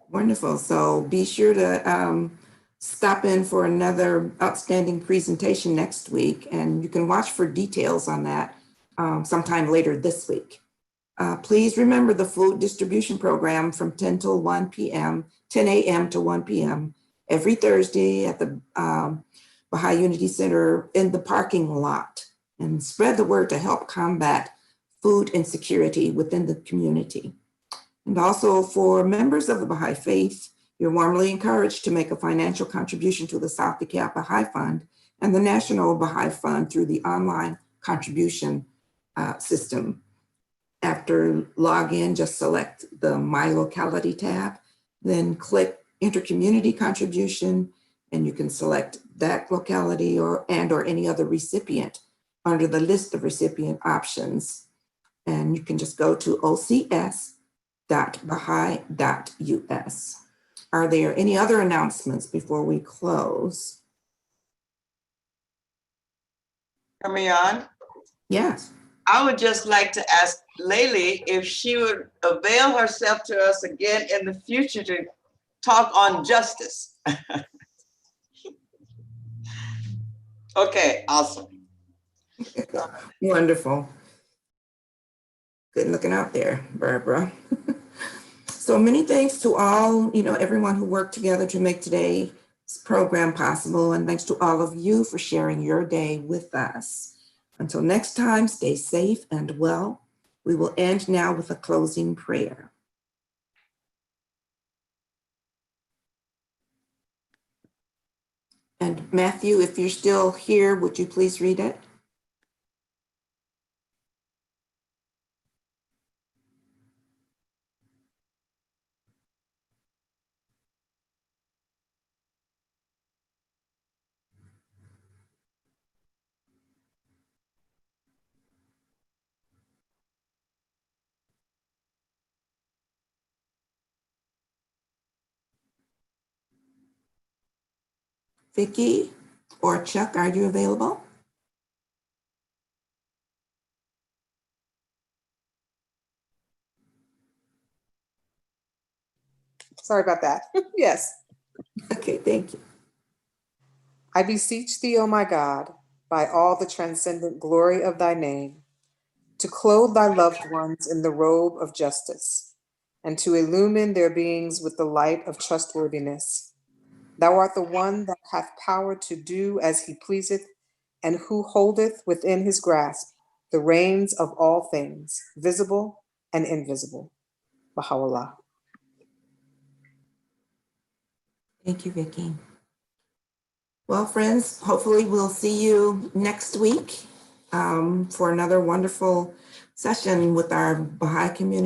Wonderful. So be sure to stop in for another outstanding presentation next week, and you can watch for details on that sometime later this week. Please remember the food distribution program from 10 till 1 p.m., 10 a.m. to 1 p.m. every Thursday at the Baha'i Unity Center in the parking lot, and spread the word to help combat food insecurity within the community. And also for members of the Baha'i Faith, you're warmly encouraged to make a financial contribution to the South DeKalb Baha'i Fund and the National Baha'i Fund through the online contribution system. After login, just select the My Locality tab, then click Intercommunity Contribution, and you can select that locality or any other recipient under the list of recipient options. And you can just go to ocs.baha'i.us. Are there any other announcements before we close? Coming on? Yes. I would just like to ask Layli if she would avail herself to us again in the future to talk on justice. Okay, awesome. Wonderful. Good looking out there, Barbara. So many thanks to all, everyone who worked together to make today's program possible. And thanks to all of you for sharing your day with us. Until next time, stay safe and well. We will end now with a closing prayer. And Matthew, if you're still here, would you please read it? Vicki or Chuck, are you available? Sorry about that. Yes. Okay, thank you. I beseech thee, O my God, by all the transcendent glory of thy name, to clothe thy loved ones in the robe of justice, and to illumine their beings with the light of trustworthiness. Thou art the one that hath power to do as he pleaseth, and who holdeth within his grasp the reins of all things, visible and invisible. Baha'u'llah. Thank you, Vicki. Well, friends, hopefully we'll see you next week. for another wonderful session with our Baha'i community.